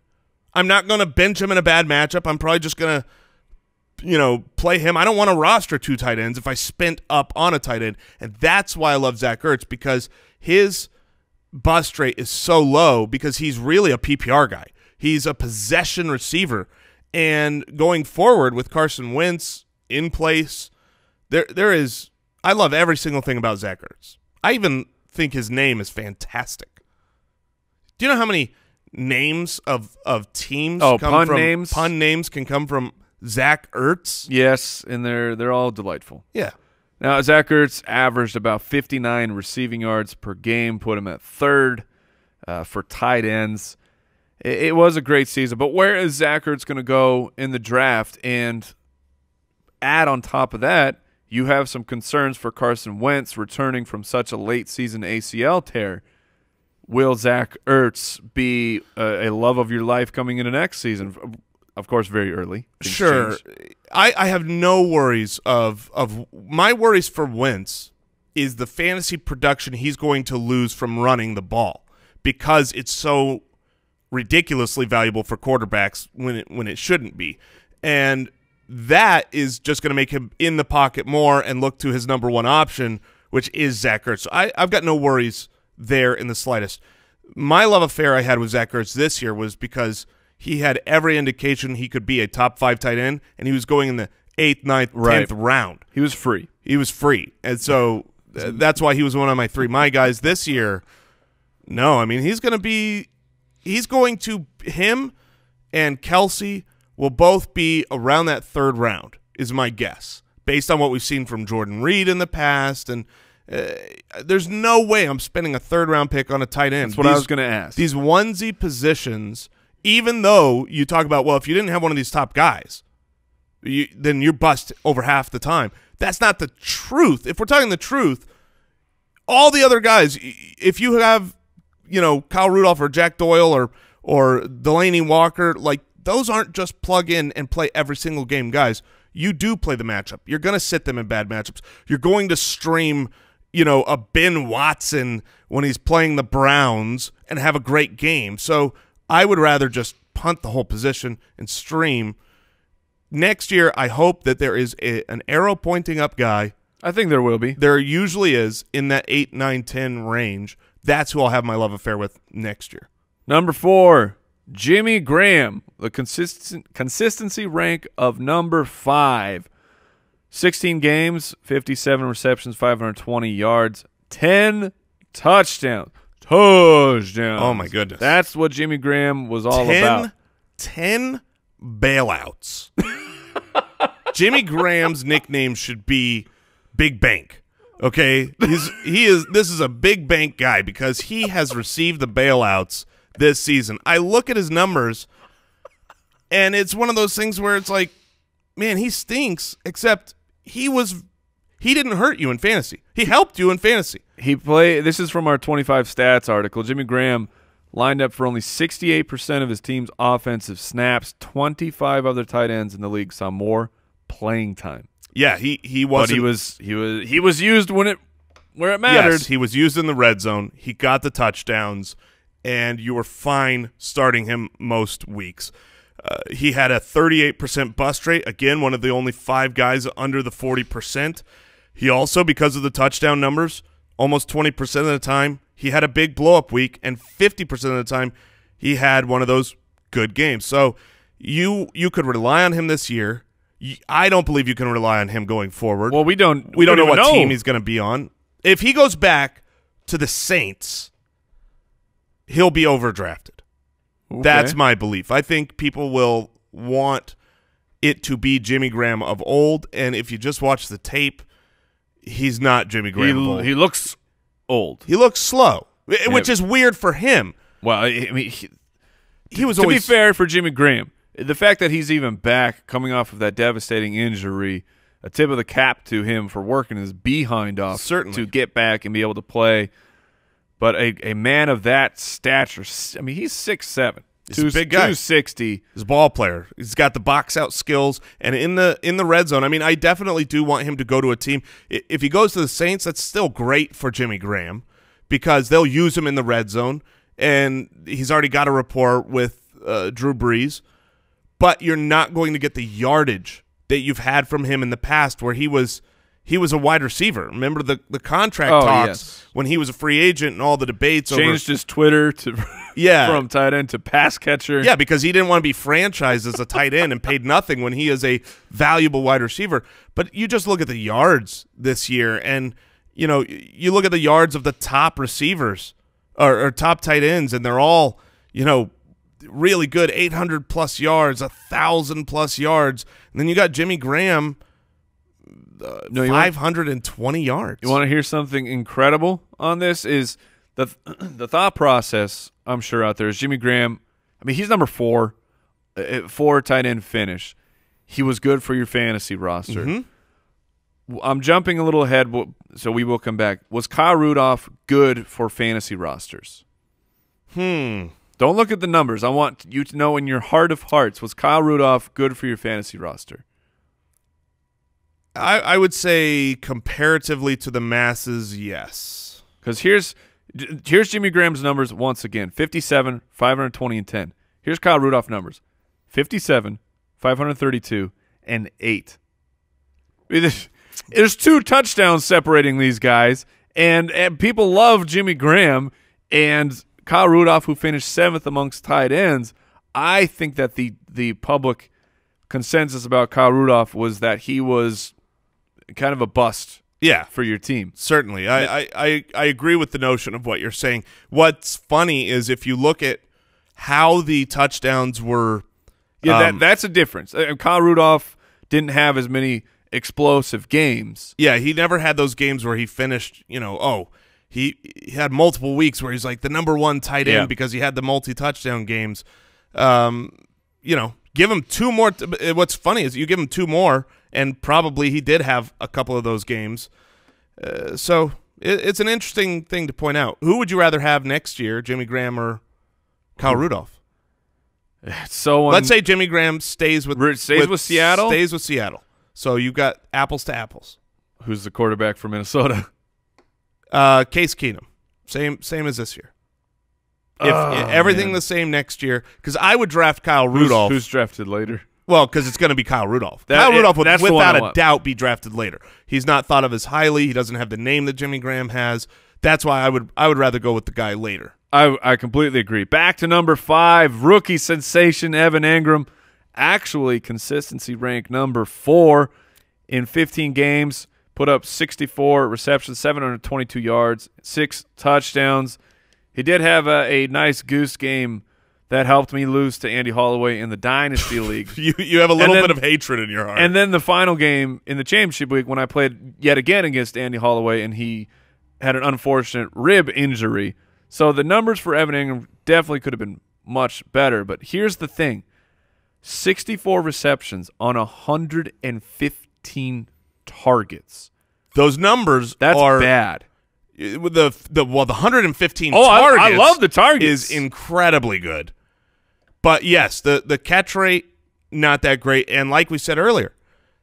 I'm not going to bench him in a bad matchup. I'm probably just going to, play him. I don't want to roster 2 tight ends if I spent up on a tight end, and that's why I love Zach Ertz, because his bust rate is so low because he's really a PPR guy. He's a possession receiver, and going forward with Carson Wentz in place, there is. I love every single thing about Zach Ertz. I even think his name is fantastic. Do you know how many names of teams pun names can come from Zach Ertz? Yes, and they're all delightful. Yeah. Now, Zach Ertz averaged about 59 receiving yards per game, put him at 3rd for tight ends. It was a great season, but where is Zach Ertz going to go in the draft? And add on top of that, you have some concerns for Carson Wentz returning from such a late season ACL tear. Will Zach Ertz be a love of your life coming into next season? Of course, very early. Sure. I have no worries of my worries for Wentz is the fantasy production he's going to lose from running the ball, because it's so ridiculously valuable for quarterbacks when it shouldn't be. And that is just going to make him in the pocket more and look to his number 1 option, which is Zach Ertz. So I've got no worries there in the slightest. My love affair I had with Zach Ertz this year was because he had every indication he could be a top 5 tight end, and he was going in the 8th, 9th, 10th round. He was free. He was free. And so that's why he was one of my 3. My guys this year, no, I mean, him and Kelce will both be around that 3rd round is my guess, based on what we've seen from Jordan Reed in the past. And there's no way I'm spending a 3rd-round pick on a tight end. That's what I was going to ask. These onesie positions, even though you talk about, well, if you didn't have one of these top guys, then you're bust over half the time. That's not the truth. If we're talking the truth, all the other guys, if you have, Kyle Rudolph or Jack Doyle or Delanie Walker, like those aren't just plug in and play every single game guys. You do play the matchup. You're going to sit them in bad matchups. You're going to stream, a Ben Watson when he's playing the Browns and have a great game. So I would rather just punt the whole position and stream. Next year, I hope that there is an arrow pointing up guy. I think there will be. There usually is in that 8, 9, 10 range. That's who I'll have my love affair with next year. Number 4, Jimmy Graham, the consistency rank of number 5. 16 games, 57 receptions, 520 yards, 10 touchdowns. Oh, my goodness. That's what Jimmy Graham was all about. 10 bailouts. Jimmy Graham's nickname should be Big Bank. Okay? This is a big bank guy because he has received the bailouts this season. I look at his numbers, and it's one of those things where it's like, man, he stinks, except he didn't hurt you in fantasy. He helped you in fantasy. This is from our 25 stats article. Jimmy Graham lined up for only 68% of his team's offensive snaps. 25 other tight ends in the league saw more playing time. Yeah, he wasn't. But he was used where it mattered. Yes, he was used in the red zone. He got the touchdowns, and you were fine starting him most weeks. He had a 38% bust rate. Again, one of the only 5 guys under the 40%. He also, because of the touchdown numbers, almost 20% of the time, he had a big blow-up week, and 50% of the time, he had one of those good games. So you could rely on him this year. I don't believe you can rely on him going forward. Well, we don't know what team he's going to be on. If he goes back to the Saints, he'll be overdrafted. Okay. That's my belief. I think people will want it to be Jimmy Graham of old, and if you just watch the tape, he's not Jimmy Graham of old. He looks old. He looks slow, which is weird for him. Well, I mean, he was to always, be fair for Jimmy Graham, the fact that he's even back coming off of that devastating injury, a tip of the cap to him for working his behind off certainly to get back and be able to play. But a man of that stature, I mean, he's 6'7". He's a big guy. 260. He's a ball player. He's got the box out skills, and in the red zone, I mean, I definitely do want him to go to a team. If he goes to the Saints, that's still great for Jimmy Graham because they'll use him in the red zone, and he's already got a rapport with Drew Brees. But you're not going to get the yardage that you've had from him in the past, where he was a wide receiver. Remember the contract talks when he was a free agent and all the debates. Changed his Twitter to from tight end to pass catcher. Yeah, because he didn't want to be franchised as a tight end and paid nothing when he is a valuable wide receiver. But you just look at the yards this year, and you look at the yards of the top receivers or top tight ends, and they're all really good, 800+ yards, 1,000+ yards, and then you got Jimmy Graham. 520 yards. You want to hear something incredible on this? Is the thought process, I'm sure, out there is Jimmy Graham. I mean, he's number 4 tight end finish. He was good for your fantasy roster. Mm-hmm. I'm jumping a little ahead, so we will come back. Was Kyle Rudolph good for fantasy rosters? Don't look at the numbers. I want you to know in your heart of hearts, was Kyle Rudolph good for your fantasy roster? I would say comparatively to the masses, yes. Because here's Jimmy Graham's numbers once again: 57, 520, and 10. Here's Kyle Rudolph numbers: 57, 532, and 8. I mean, there's 2 touchdowns separating these guys, and people love Jimmy Graham and Kyle Rudolph, who finished 7th amongst tight ends. I think that the public consensus about Kyle Rudolph was that he was kind of a bust. Yeah, for your team. Certainly. I agree with the notion of what you're saying. What's funny is if you look at how the touchdowns were that's a difference. Kyle Rudolph didn't have as many explosive games. Yeah, he never had those games where he finished, he had multiple weeks where he's like the #1 tight end because he had the multi-touchdown games. Give him 2 more. What's funny is you give him 2 more, and probably he did have a couple of those games. So it's an interesting thing to point out. Who would you rather have next year, Jimmy Graham or Kyle Rudolph? So let's say Jimmy Graham stays with Seattle. Stays with Seattle. So you got apples to apples. Who's the quarterback for Minnesota? Case Keenum. Same as this year. If everything the same next year, because I would draft Kyle Rudolph. Who's drafted later? Well, because it's going to be Kyle Rudolph. Kyle Rudolph would, without a doubt, be drafted later. He's not thought of as highly. He doesn't have the name that Jimmy Graham has. That's why I would rather go with the guy later. I completely agree. Back to number 5, rookie sensation Evan Engram. Actually, consistency rank number 4 in 15 games. Put up 64 receptions, 722 yards, 6 touchdowns. He did have a nice goose game that helped me lose to Andy Holloway in the Dynasty League. You have a little bit of hatred in your heart. And then the final game in the championship week when I played yet again against Andy Holloway, and he had an unfortunate rib injury. So the numbers for Evan Engram definitely could have been much better. But here's the thing. 64 receptions on 115 targets. Those numbers are bad. The 115 targets I love the targets. Is incredibly good. But yes, the catch rate not that great, and like we said earlier,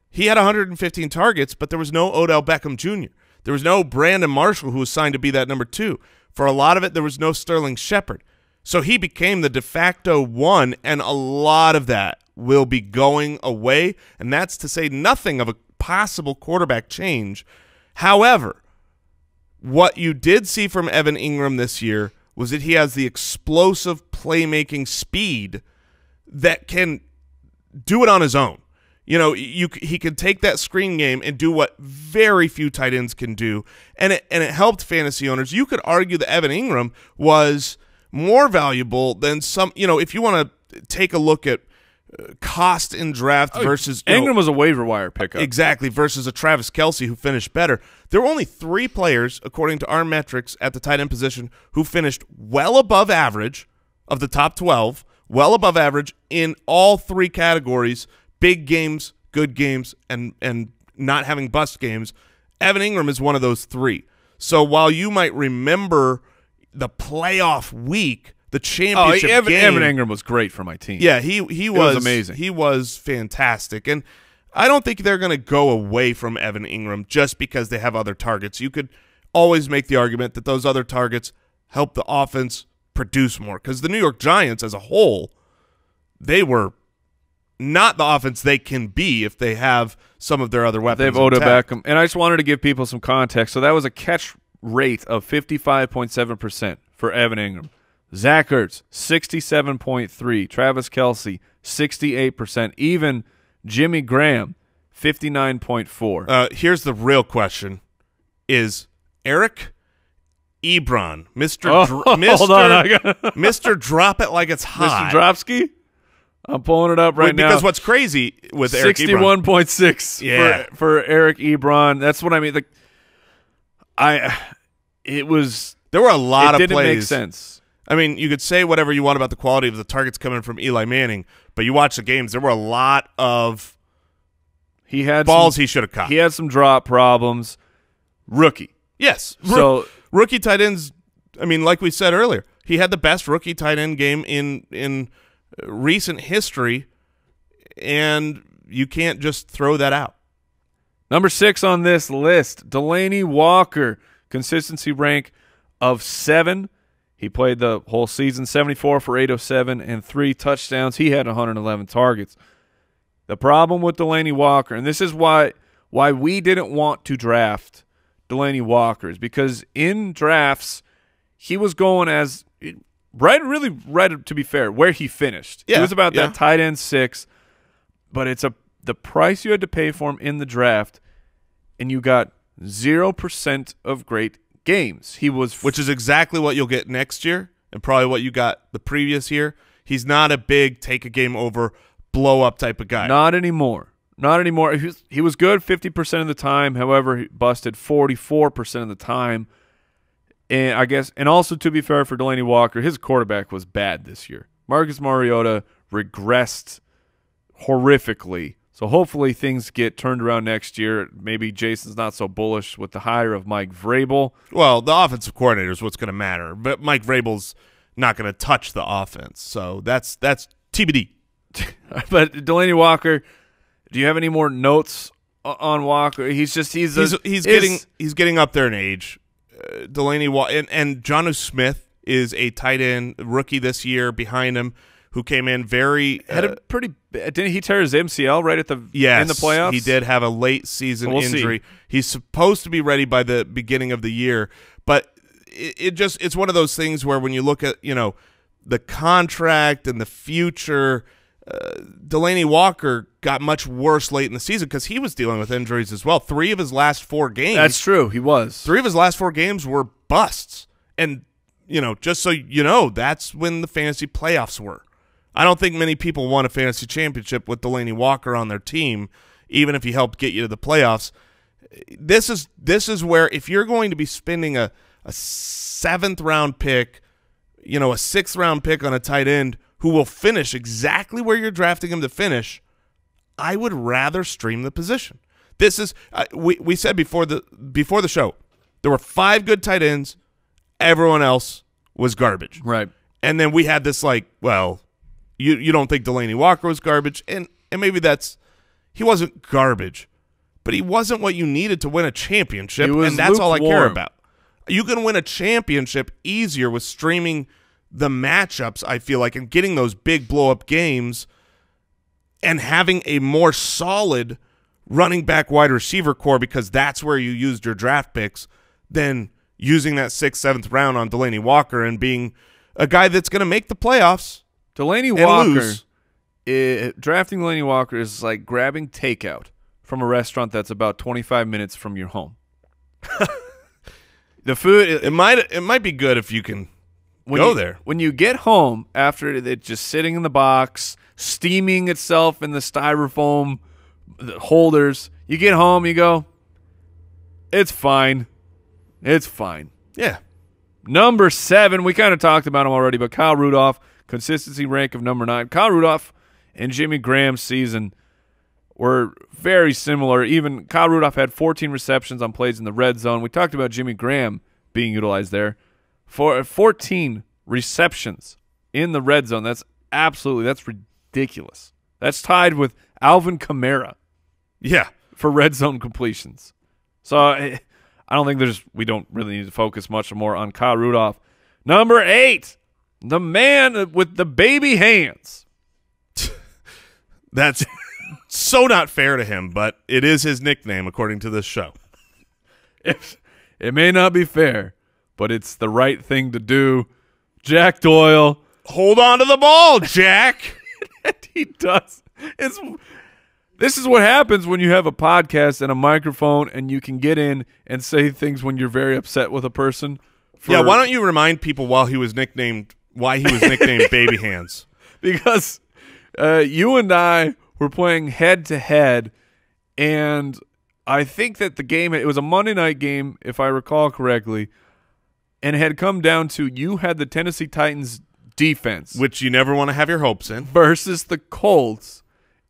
he had 115 targets, but there was no Odell Beckham Jr. There was no Brandon Marshall who was signed to be that number 2. For a lot of it, there was no Sterling Shepard. So he became the de facto 1, and a lot of that will be going away, and that's to say nothing of a possible quarterback change. However, what you did see from Evan Engram this year was that he has the explosive playmaking speed that can do it on his own. He can take that screen game and do what very few tight ends can do, and it helped fantasy owners. You could argue that Evan Engram was more valuable than some. If you want to take a look at cost in draft versus Engram was a waiver wire pickup, exactly, versus a Travis Kelce who finished better. There were only 3 players, according to our metrics, at the tight end position who finished well above average of the top 12, well above average in all 3 categories. Big games, good games, and not having bust games. Evan Engram is one of those 3. So while you might remember the playoff week, the championship game, Evan Engram was great for my team. Yeah, he was amazing. He was fantastic, and I don't think they're going to go away from Evan Engram just because they have other targets. You could always make the argument that those other targets help the offense produce more, because the New York Giants as a whole, they were not the offense they can be if they have some of their other weapons. They've Odell Beckham. And I just wanted to give people some context. So that was a catch rate of 55.7% for Evan Engram. Zach Ertz, 67.3%. Travis Kelce, 68%. Even Jimmy Graham, 59.4%. Here's the real question. Is Eric Ebron, Mr. Mr. Drop It Like It's Hot. Mr. Dropsky? I'm pulling it up right now. Because what's crazy with Eric Ebron. 61.6 for Eric Ebron. That's what I mean. There were a lot of plays. It didn't make sense. I mean, you could say whatever you want about the quality of the targets coming from Eli Manning, but you watch the games, there were a lot of balls he should have caught. He had some drop problems. Rookie. Yes. So rookie tight ends, I mean, like we said earlier, he had the best rookie tight end game in recent history, and you can't just throw that out. Number 6 on this list, Delanie Walker, consistency rank of 7. He played the whole season, 74 for 807 and 3 touchdowns. He had 111 targets. The problem with Delanie Walker, and this is why we didn't want to draft Delanie Walker, is because in drafts he was going as really right, to be fair, where he finished. Yeah, he was about that tight end 6. but it's the price you had to pay for him in the draft, and you got 0% of great games. Which is exactly what you'll get next year and probably what you got the previous year. He's not a big take a game over, blow up type of guy. Not anymore. Not anymore. He was good 50% of the time. However, he busted 44% of the time. And I guess, and also to be fair for Delanie Walker, his quarterback was bad this year. Marcus Mariota regressed horrifically. So hopefully things get turned around next year. Maybe Jason's not so bullish with the hire of Mike Vrabel. Well, the offensive coordinator is what's going to matter, but Mike Vrabel's not going to touch the offense. So that's TBD. But Delanie Walker, do you have any more notes on Walker? He's getting up there in age. Delanie Walker and Jonnu Smith is a tight end rookie this year behind him, who came in very had a pretty. Didn't he tear his MCL right at the in the playoffs? He did have a late season injury. He's supposed to be ready by the beginning of the year, but it's one of those things where when you look at the contract and the future, Delanie Walker got much worse late in the season because he was dealing with injuries as well. 3 of his last 4 games. That's true. He was. 3 of his last 4 games were busts, and just so you know, that's when the fantasy playoffs were. I don't think many people won a fantasy championship with Delanie Walker on their team, even if he helped get you to the playoffs. This is where if you're going to be spending a 7th round pick, a 6th round pick on a tight end who will finish exactly where you're drafting him to finish, I would rather stream the position. This is we said before the show, there were 5 good tight ends, everyone else was garbage. Right. And then we had this you don't think Delanie Walker was garbage, and maybe he wasn't garbage, but he wasn't what you needed to win a championship, and that's all I care about. You can win a championship easier with streaming the matchups, I feel like, and getting those big blow-up games and having a more solid running back wide receiver core because that's where you used your draft picks than using that 6th, 7th round on Delanie Walker and being a guy that's going to make the playoffs. Drafting Delanie Walker is like grabbing takeout from a restaurant that's about 25 minutes from your home. The food it might be good if you can go there. When you get home after it just sitting in the box, steaming itself in the styrofoam holders, you get home, you go, it's fine. It's fine. Yeah. Number 7, we kind of talked about him already, but Kyle Rudolph, consistency rank of number 9. Kyle Rudolph and Jimmy Graham's season were very similar. Even Kyle Rudolph had 14 receptions on plays in the red zone. We talked about Jimmy Graham being utilized there. For 14 receptions in the red zone, that's ridiculous. That's tied with Alvin Kamara. Yeah. For red zone completions. So I don't think we don't really need to focus much more on Kyle Rudolph. Number 8, the man with the baby hands. That's so not fair to him, but it is his nickname according to this show. It may not be fair, but it's the right thing to do. Jack Doyle. Hold on to the ball, Jack. He does. This is what happens when you have a podcast and a microphone and you can get in and say things when you're very upset with a person. Why don't you remind people why he was nicknamed Baby Hands? Because you and I were playing head-to-head, and I think that the game, it was a Monday night game, if I recall correctly, and it had come down to you had the Tennessee Titans defense. Which you never want to have your hopes in. Versus the Colts.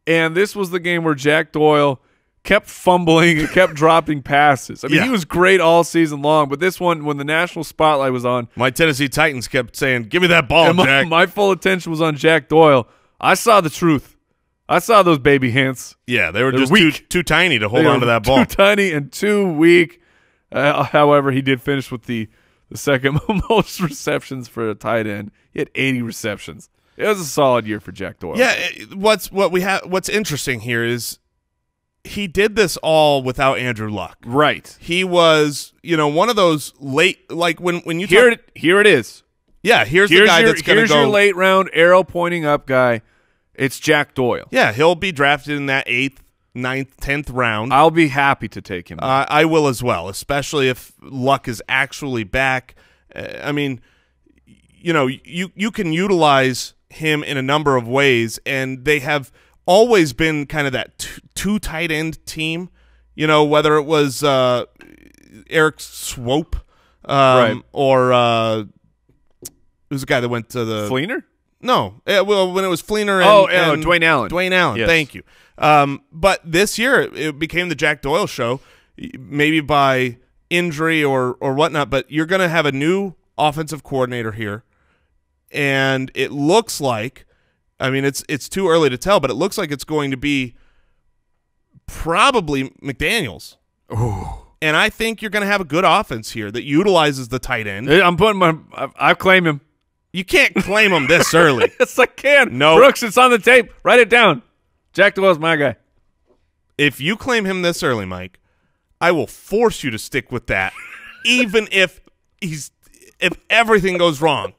And this was the game where Jack Doyle kept fumbling and kept dropping passes. I mean, He was great all season long, but this one, when the national spotlight was on. My Tennessee Titans kept saying, give me that ball, Jack. My full attention was on Jack Doyle. I saw the truth. I saw those baby hands. Yeah, they were just too tiny to hold on to that ball. Too tiny and too weak. However, he did finish with the second most receptions for a tight end. He had 80 receptions. It was a solid year for Jack Doyle. Yeah, what's interesting here is he did this all without Andrew Luck. Right. He was, one of those late, like when you here it is. Yeah, here's the guy that's going to go. Here's your late round arrow pointing up guy. It's Jack Doyle. Yeah, he'll be drafted in that 8th, 9th, 10th round. I'll be happy to take him. I will as well, especially if Luck is actually back. I mean, you know, you can utilize him in a number of ways, and they have always been kind of that two tight end team. You know, whether it was Eric Swope right. or who's the guy that went to the Fleener? No, well, when it was Fleener and Dwayne Allen. Dwayne Allen, yes. Thank you. But this year it became the Jack Doyle show, maybe by injury or whatnot. But you're going to have a new offensive coordinator here, and it looks like, I mean, it's too early to tell, but it looks like it's going to be probably McDaniels. Ooh. And I think you're going to have a good offense here that utilizes the tight end. I claim him. You can't claim him this early. Yes, I can. No. Brooks, it's on the tape. Write it down. Jack Doyle's my guy. If you claim him this early, Mike, I will force you to stick with that, even if everything goes wrong.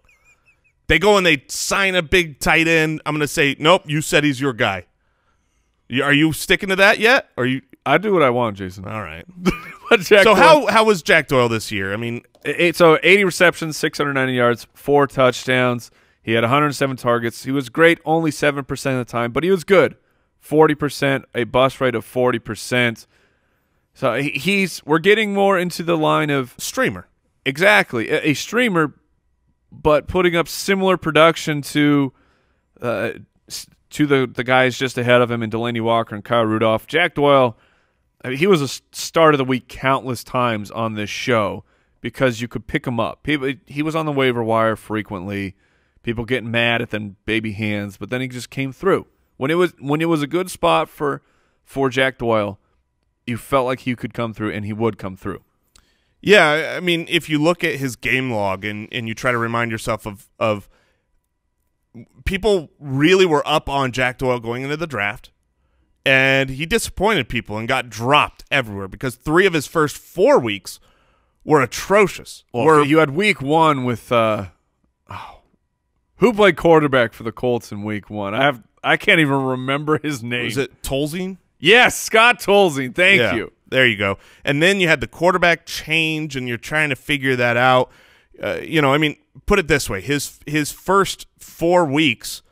They go and they sign a big tight end. I'm going to say, nope, you said he's your guy. Are you sticking to that yet? Or you? I do what I want, Jason. All right. So how was Jack Doyle this year? I mean, 80 receptions, 690 yards, 4 touchdowns. He had 107 targets. He was great only 7% of the time, but he was good. 40%, a bust rate of 40%. So we're getting more into the line of streamer. Exactly, a streamer, but putting up similar production to the guys just ahead of him in Delanie Walker and Kyle Rudolph. Jack Doyle, I mean, he was a start of the week countless times on this show because you could pick him up. He was on the waiver wire frequently. People getting mad at them baby hands, but then he just came through. When it was a good spot for Jack Doyle, you felt like he could come through, and he would come through. Yeah, I mean, if you look at his game log and you try to remind yourself of people really were up on Jack Doyle going into the draft, and he disappointed people and got dropped everywhere because 3 of his first 4 weeks were atrocious. Well, you had week 1 with who played quarterback for the Colts in week 1? I can't even remember his name. Was it Tolzien? Yes, Scott Tolzien. Thank you. There you go. And then you had the quarterback change, and you're trying to figure that out. You know, I mean, put it this way: his first 4 weeks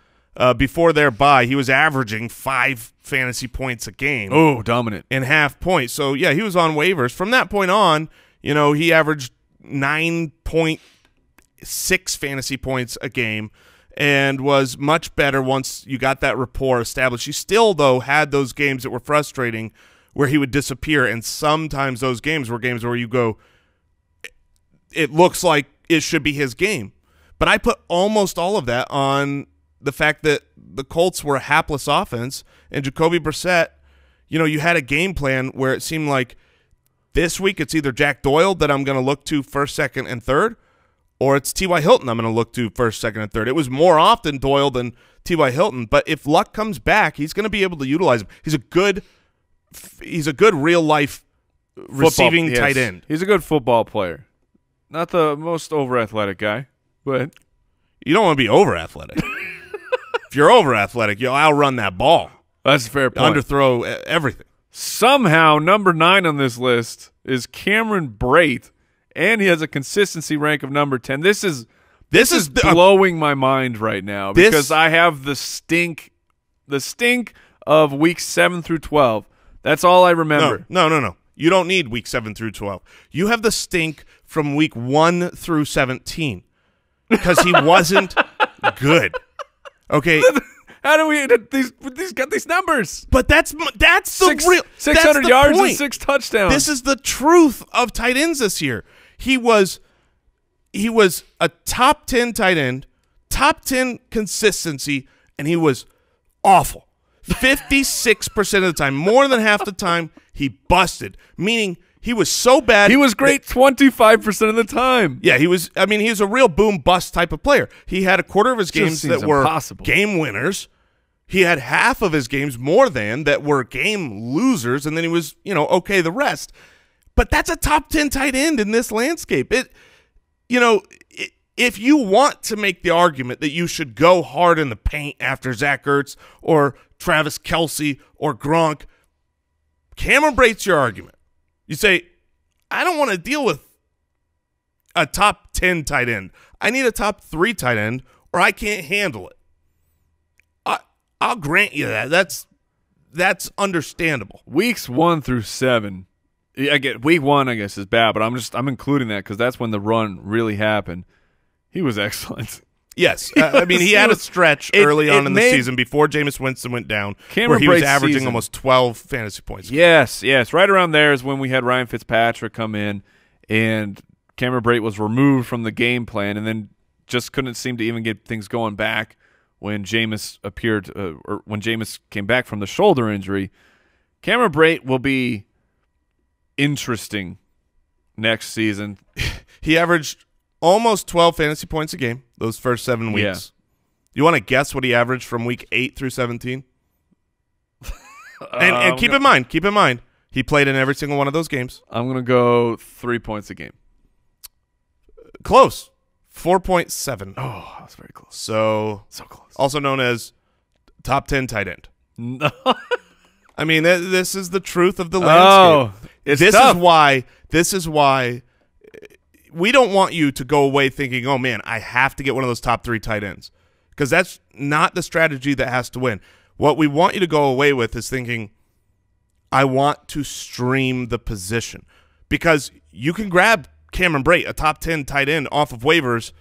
before their bye, he was averaging 5 fantasy points a game. Oh, dominant. And half points. So yeah, he was on waivers. From that point on, you know, he averaged 9.6 fantasy points a game and was much better once you got that rapport established. He still, though, had those games that were frustrating where he would disappear, and sometimes those games were games where you go, it looks like it should be his game. But I put almost all of that on the fact that the Colts were a hapless offense, and Jacoby Brissett, you know, you had a game plan where it seemed like this week it's either Jack Doyle that I'm going to look to first, second, and third, or it's T.Y. Hilton I'm going to look to first, second, and third. It was more often Doyle than T.Y. Hilton, but if Luck comes back, he's going to be able to utilize him. He's a good real-life receiving tight end. He's a good football player. Not the most over-athletic guy, but you don't want to be over-athletic. If you're over-athletic, you'll outrun that ball. That's a fair point. Underthrow everything. Somehow, number 9 on this list is Cameron Brate, and he has a consistency rank of number 10. This is blowing my mind right now because I have the stink of weeks 7 through 12. That's all I remember. No. You don't need week 7 through 12. You have the stink from week 1 through 17 because he wasn't good. Okay. How do we these got these numbers? But that's the real 600 yards and 6 touchdowns. This is the truth of tight ends this year. He was a top 10 tight end, top 10 consistency, and he was awful. 56% of the time, more than half the time, he busted, meaning he was so bad. He was great 25% of the time. Yeah, he was. I mean, he was a real boom bust type of player. He had a quarter of his games that were game winners. He had half of his games more than that were game losers, and then he was, okay the rest. But that's a top 10 tight end in this landscape. if you want to make the argument that you should go hard in the paint after Zach Ertz or Travis Kelce or Gronk, Cameron Brate's your argument. You say, I don't want to deal with a top 10 tight end. I need a top 3 tight end, or I can't handle it. I'll grant you that. That's understandable. Weeks 1 through 7. I get week 1, I guess, is bad, but I'm including that because that's when the run really happened. He was excellent. Yes. I mean, he had a stretch early on in the season before Jameis Winston went down where he was averaging almost 12 fantasy points. Yes. Right around there is when we had Ryan Fitzpatrick come in, and Cameron Brate was removed from the game plan and then just couldn't seem to even get things going back when Jameis appeared or when Jameis came back from the shoulder injury. Cameron Brate will be interesting next season. He averaged almost 12 fantasy points a game those first 7 weeks. Yeah. You want to guess what he averaged from week 8 through 17? And keep in mind, he played in every single one of those games. I'm going to go 3 points a game. Close. 4.7. Oh, that's very close. So close. Also known as top 10 tight end. No. I mean, this is the truth of the landscape. It's tough. This is why we don't want you to go away thinking, oh, man, I have to get one of those top 3 tight ends, because that's not the strategy that has to win. What we want you to go away with is thinking, I want to stream the position, because you can grab Cameron Brate, a top 10 tight end, off of waivers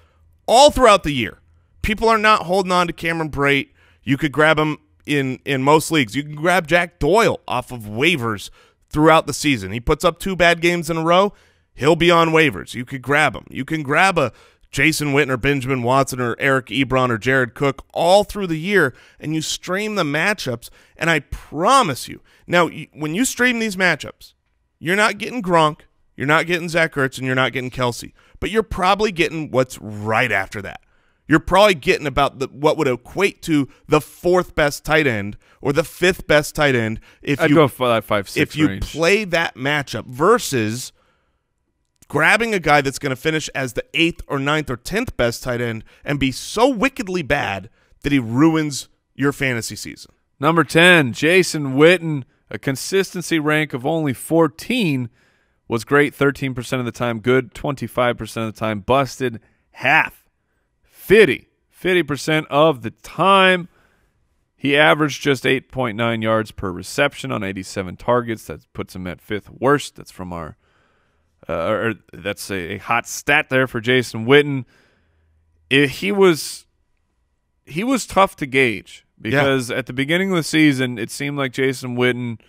all throughout the year. People are not holding on to Cameron Brate. You could grab him in most leagues. You can grab Jack Doyle off of waivers throughout the season. He puts up 2 bad games in a row, he'll be on waivers. You could grab him. You can grab a Jason Witten or Benjamin Watson or Eric Ebron or Jared Cook all through the year, and you stream the matchups, and I promise you, now when you stream these matchups, you're not getting Gronk, you're not getting Zach Ertz, and you're not getting Kelce, but you're probably getting what's right after that. You're probably getting about what would equate to the 4th best tight end or the 5th best tight end I'd go for that 5-6 if you range. play that matchup versus grabbing a guy that's going to finish as the 8th or 9th or 10th best tight end and be so wickedly bad that he ruins your fantasy season. Number 10, Jason Witten, a consistency rank of only 14, was great 13% of the time, good 25% of the time, busted half. 50% of the time. He averaged just 8.9 yards per reception on 87 targets. That puts him at 5th worst. That's from our that's a hot stat there for Jason Witten. He was tough to gauge because at the beginning of the season, it seemed like Jason Witten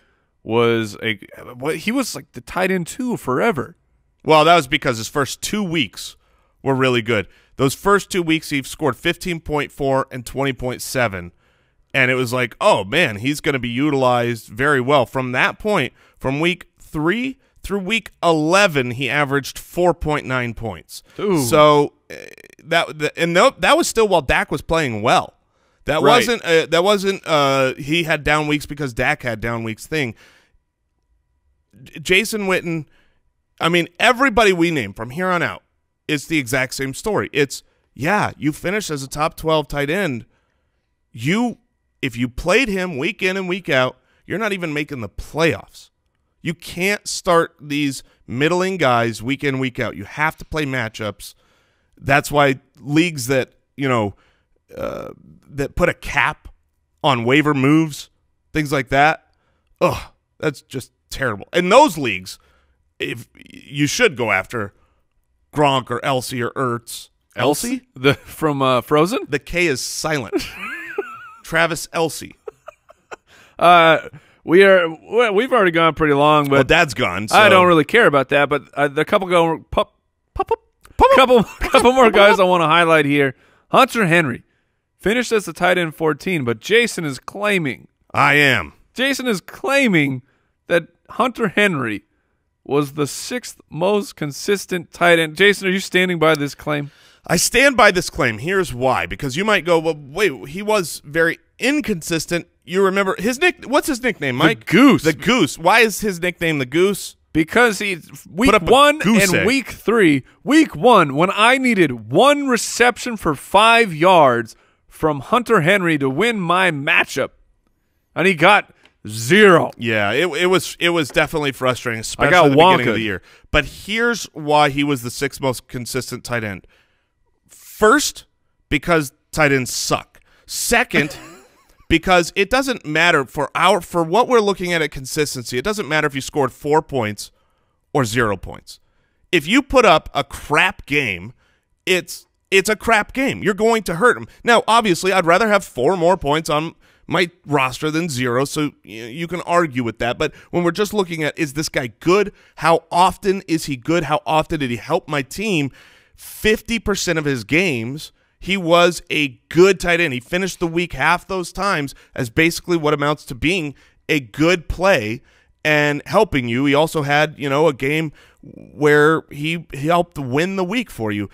was he was like the tight end 2 forever. Well, that was because his first 2 weeks were really good. Those first 2 weeks, he scored 15.4 and 20.7, and it was like, oh, man, he's going to be utilized very well. From that point, from week 3 through week 11, he averaged 4.9 points. Ooh. So that was still while Dak was playing well. That wasn't he had down weeks because Dak had down weeks thing. Jason Witten, I mean, everybody we name from here on out, it's the exact same story. It's, yeah, you finished as a top 12 tight end. If you played him week in and week out, you're not even making the playoffs. You can't start these middling guys week in, week out. You have to play matchups. That's why leagues that, that put a cap on waiver moves, things like that, that's just terrible. In those leagues, if you should go after Gronk or Elsie or Ertz. Elsie? From Frozen? The K is silent. Travis Kelce. We've already gone pretty long, but Dad's gone. So. I don't really care about that. But the couple couple more guys I want to highlight here. Hunter Henry finished as the tight end 14, but Jason is claiming. Jason is claiming that Hunter Henry was the 6th most consistent tight end. Jason, are you standing by this claim? I stand by this claim. Here's why. Because you might go, well, wait, he was very inconsistent. You remember his what's his nickname, Mike? The Goose. The Goose. Why is his nickname the Goose? Because he's week Put up a 1 goose and egg. week 3. Week 1, when I needed 1 reception for 5 yards from Hunter Henry to win my matchup, and he got 0. Yeah, it was definitely frustrating, especially got at the beginning wonka. of the year. But here's why he was the 6th most consistent tight end. First, because tight ends suck. Second, because it doesn't matter for what we're looking at consistency. It doesn't matter if you scored 4 points or 0 points. If you put up a crap game, it's a crap game. You're going to hurt him. Now, obviously, I'd rather have 4 more points on my roster than 0, so you can argue with that. But when we're just looking at, is this guy good? How often is he good? How often did he help my team? 50% of his games, he was a good tight end. He finished the week half those times as basically what amounts to being a good play and helping you. He also had, a game where he helped win the week for you.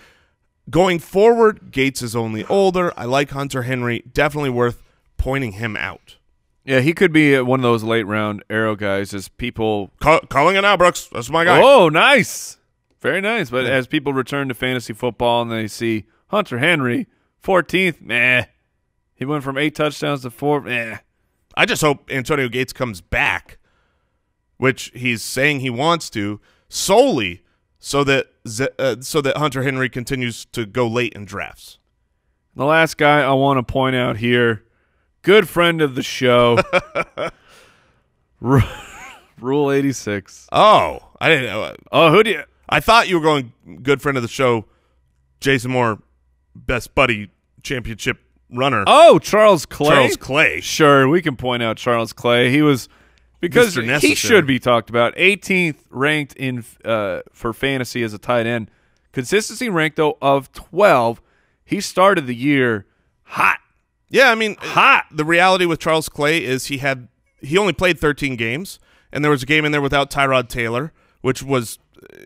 Going forward, Gates is only older. I like Hunter Henry. Definitely worth pointing him out. Yeah, he could be one of those late-round arrow guys as people – calling it out, Brooks. That's my guy. Oh, nice. Very nice. But as people return to fantasy football and they see Hunter Henry, 14th, meh. He went from 8 touchdowns to 4, meh. I just hope Antonio Gates comes back, which he's saying he wants to, solely so that Hunter Henry continues to go late in drafts. The last guy I want to point out here, good friend of the show, Rule 86. Oh, I didn't know. Oh, who do you? I thought you were going good friend of the show, Jason Moore, best buddy championship runner. Oh, Charles Clay. Charles Clay. Sure, we can point out Charles Clay. He was because Mr. Necessary. he should be talked about. 18th ranked in for fantasy as a tight end. Consistency rank though of 12. He started the year hot. Yeah, I mean, hot. The reality with Charles Clay is he only played 13 games, and there was a game in there without Tyrod Taylor, which was,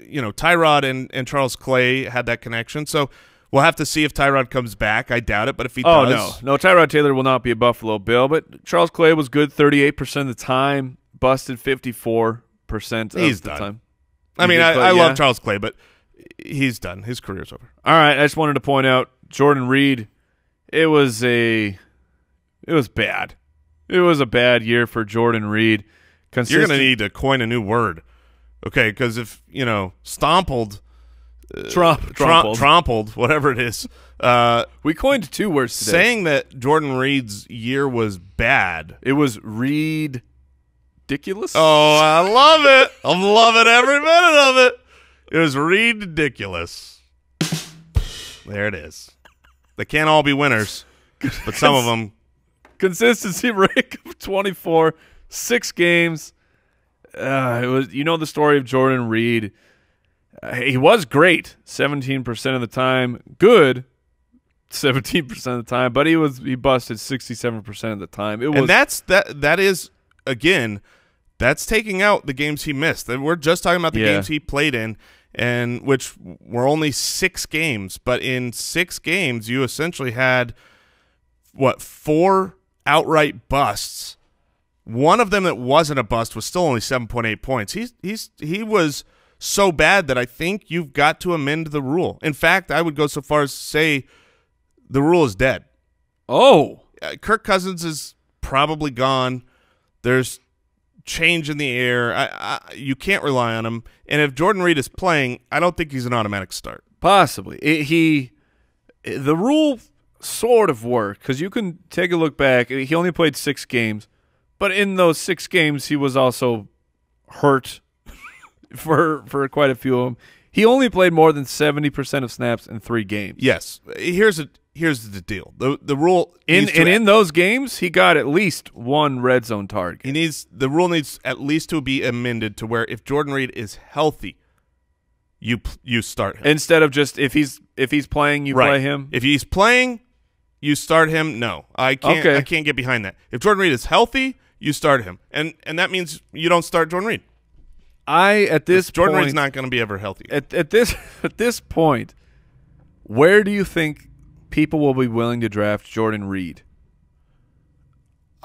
Tyrod and Charles Clay had that connection. So we'll have to see if Tyrod comes back. I doubt it, but if he does. No, Tyrod Taylor will not be a Buffalo Bill, but Charles Clay was good 38% of the time, busted 54% of the time. I mean, I love Charles Clay, but he's done. His career's over. All right, I just wanted to point out Jordan Reed. It was bad. It was a bad year for Jordan Reed. You're going to need to coin a new word, okay? Because if stompled, trompled, whatever it is. We coined 2 words today. Saying that Jordan Reed's year was bad. It was ridiculous. Oh, I love it. I'm loving every minute of it. It was ridiculous. There it is. They can't all be winners, but some of them. Consistency rate of 24, 6 games. It was, the story of Jordan Reed. He was great 17% of the time, good 17% of the time, but he busted 67% of the time. And that is again, that's taking out the games he missed. And we're just talking about the games he played in, and which were only 6 games. But in 6 games, you essentially had 4 outright busts. One of them that wasn't a bust was still only 7.8 points. He was so bad that I think you've got to amend the rule. In fact, I would go so far as to say the rule is dead. Oh, Kirk Cousins is probably gone. There's change in the air. You can't rely on him. And if Jordan Reed is playing, I don't think he's an automatic start. Possibly. The rule sort of worked because you can take a look back. He only played 6 games, but in those 6 games, he was also hurt for quite a few of them. He only played more than 70% of snaps in 3 games. Yes. Here's the deal. The rule in those games, he got at least 1 red zone target. The rule needs at least to be amended to where if Jordan Reed is healthy, you start him. Instead of just if he's playing, you play him. If he's playing, you start him. No. I can't Okay. I can't get behind that. If Jordan Reed is healthy, you start him. And that means you don't start Jordan Reed. Jordan Reed's not going to be ever healthy. At this point, where do you think people will be willing to draft Jordan Reed?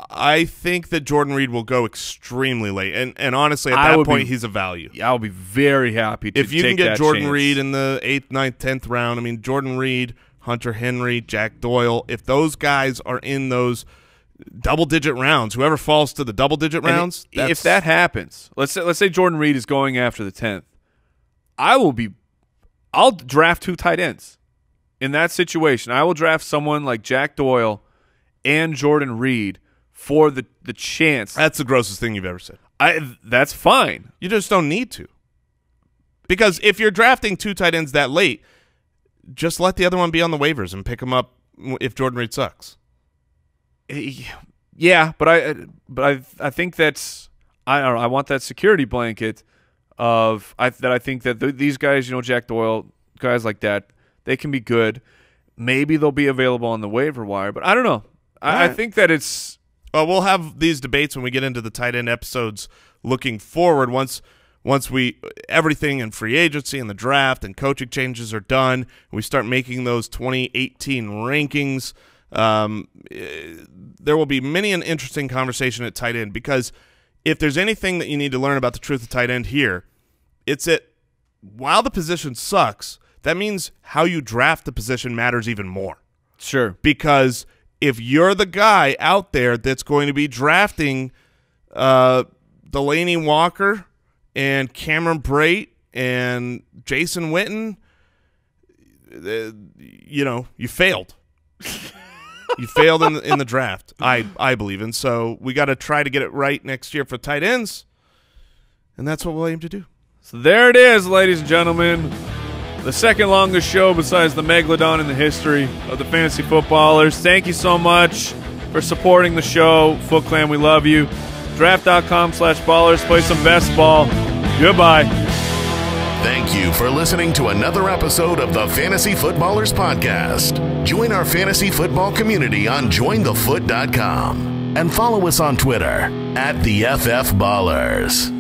I think that Jordan Reed will go extremely late, and honestly, at that point, he's a value. Yeah, I'll be very happy to if you take can get that Jordan chance. Reed in the 8th, 9th, 10th round. I mean, Jordan Reed, Hunter Henry, Jack Doyle. If those guys are in those double-digit rounds, whoever falls to the double-digit rounds, if that happens, let's say Jordan Reed is going after the 10th, I'll draft 2 tight ends. In that situation, I will draft someone like Jack Doyle and Jordan Reed for the chance. That's the grossest thing you've ever said. That's fine. You just don't need to. Because if you're drafting 2 tight ends that late, just let the other one be on the waivers and pick him up if Jordan Reed sucks. Yeah, but I think that's I don't know. I want that security blanket of I think that these guys, Jack Doyle, guys like that, they can be good. Maybe they'll be available on the waiver wire, but I don't know. I think that it's. Well, we'll have these debates when we get into the tight end episodes looking forward. Once everything in free agency and the draft and coaching changes are done, we start making those 2018 rankings. There will be many an interesting conversation at tight end, because if there's anything that you need to learn about the truth of tight end here, it's that while the position sucks, that means how you draft the position matters even more. Sure. Because if you're the guy out there that's going to be drafting Delanie Walker and Cameron Brate and Jason Witten, you failed. You failed in the draft, I believe. And so we got to try to get it right next year for tight ends, and that's what we'll aim to do. So there it is, ladies and gentlemen. The second longest show besides the Megalodon in the history of the Fantasy Footballers. Thank you so much for supporting the show. Foot Clan, we love you. Draft.com/ballers. Play some best ball. Goodbye. Thank you for listening to another episode of the Fantasy Footballers Podcast. Join our fantasy football community on jointhefoot.com and follow us on Twitter @TheFFBallers.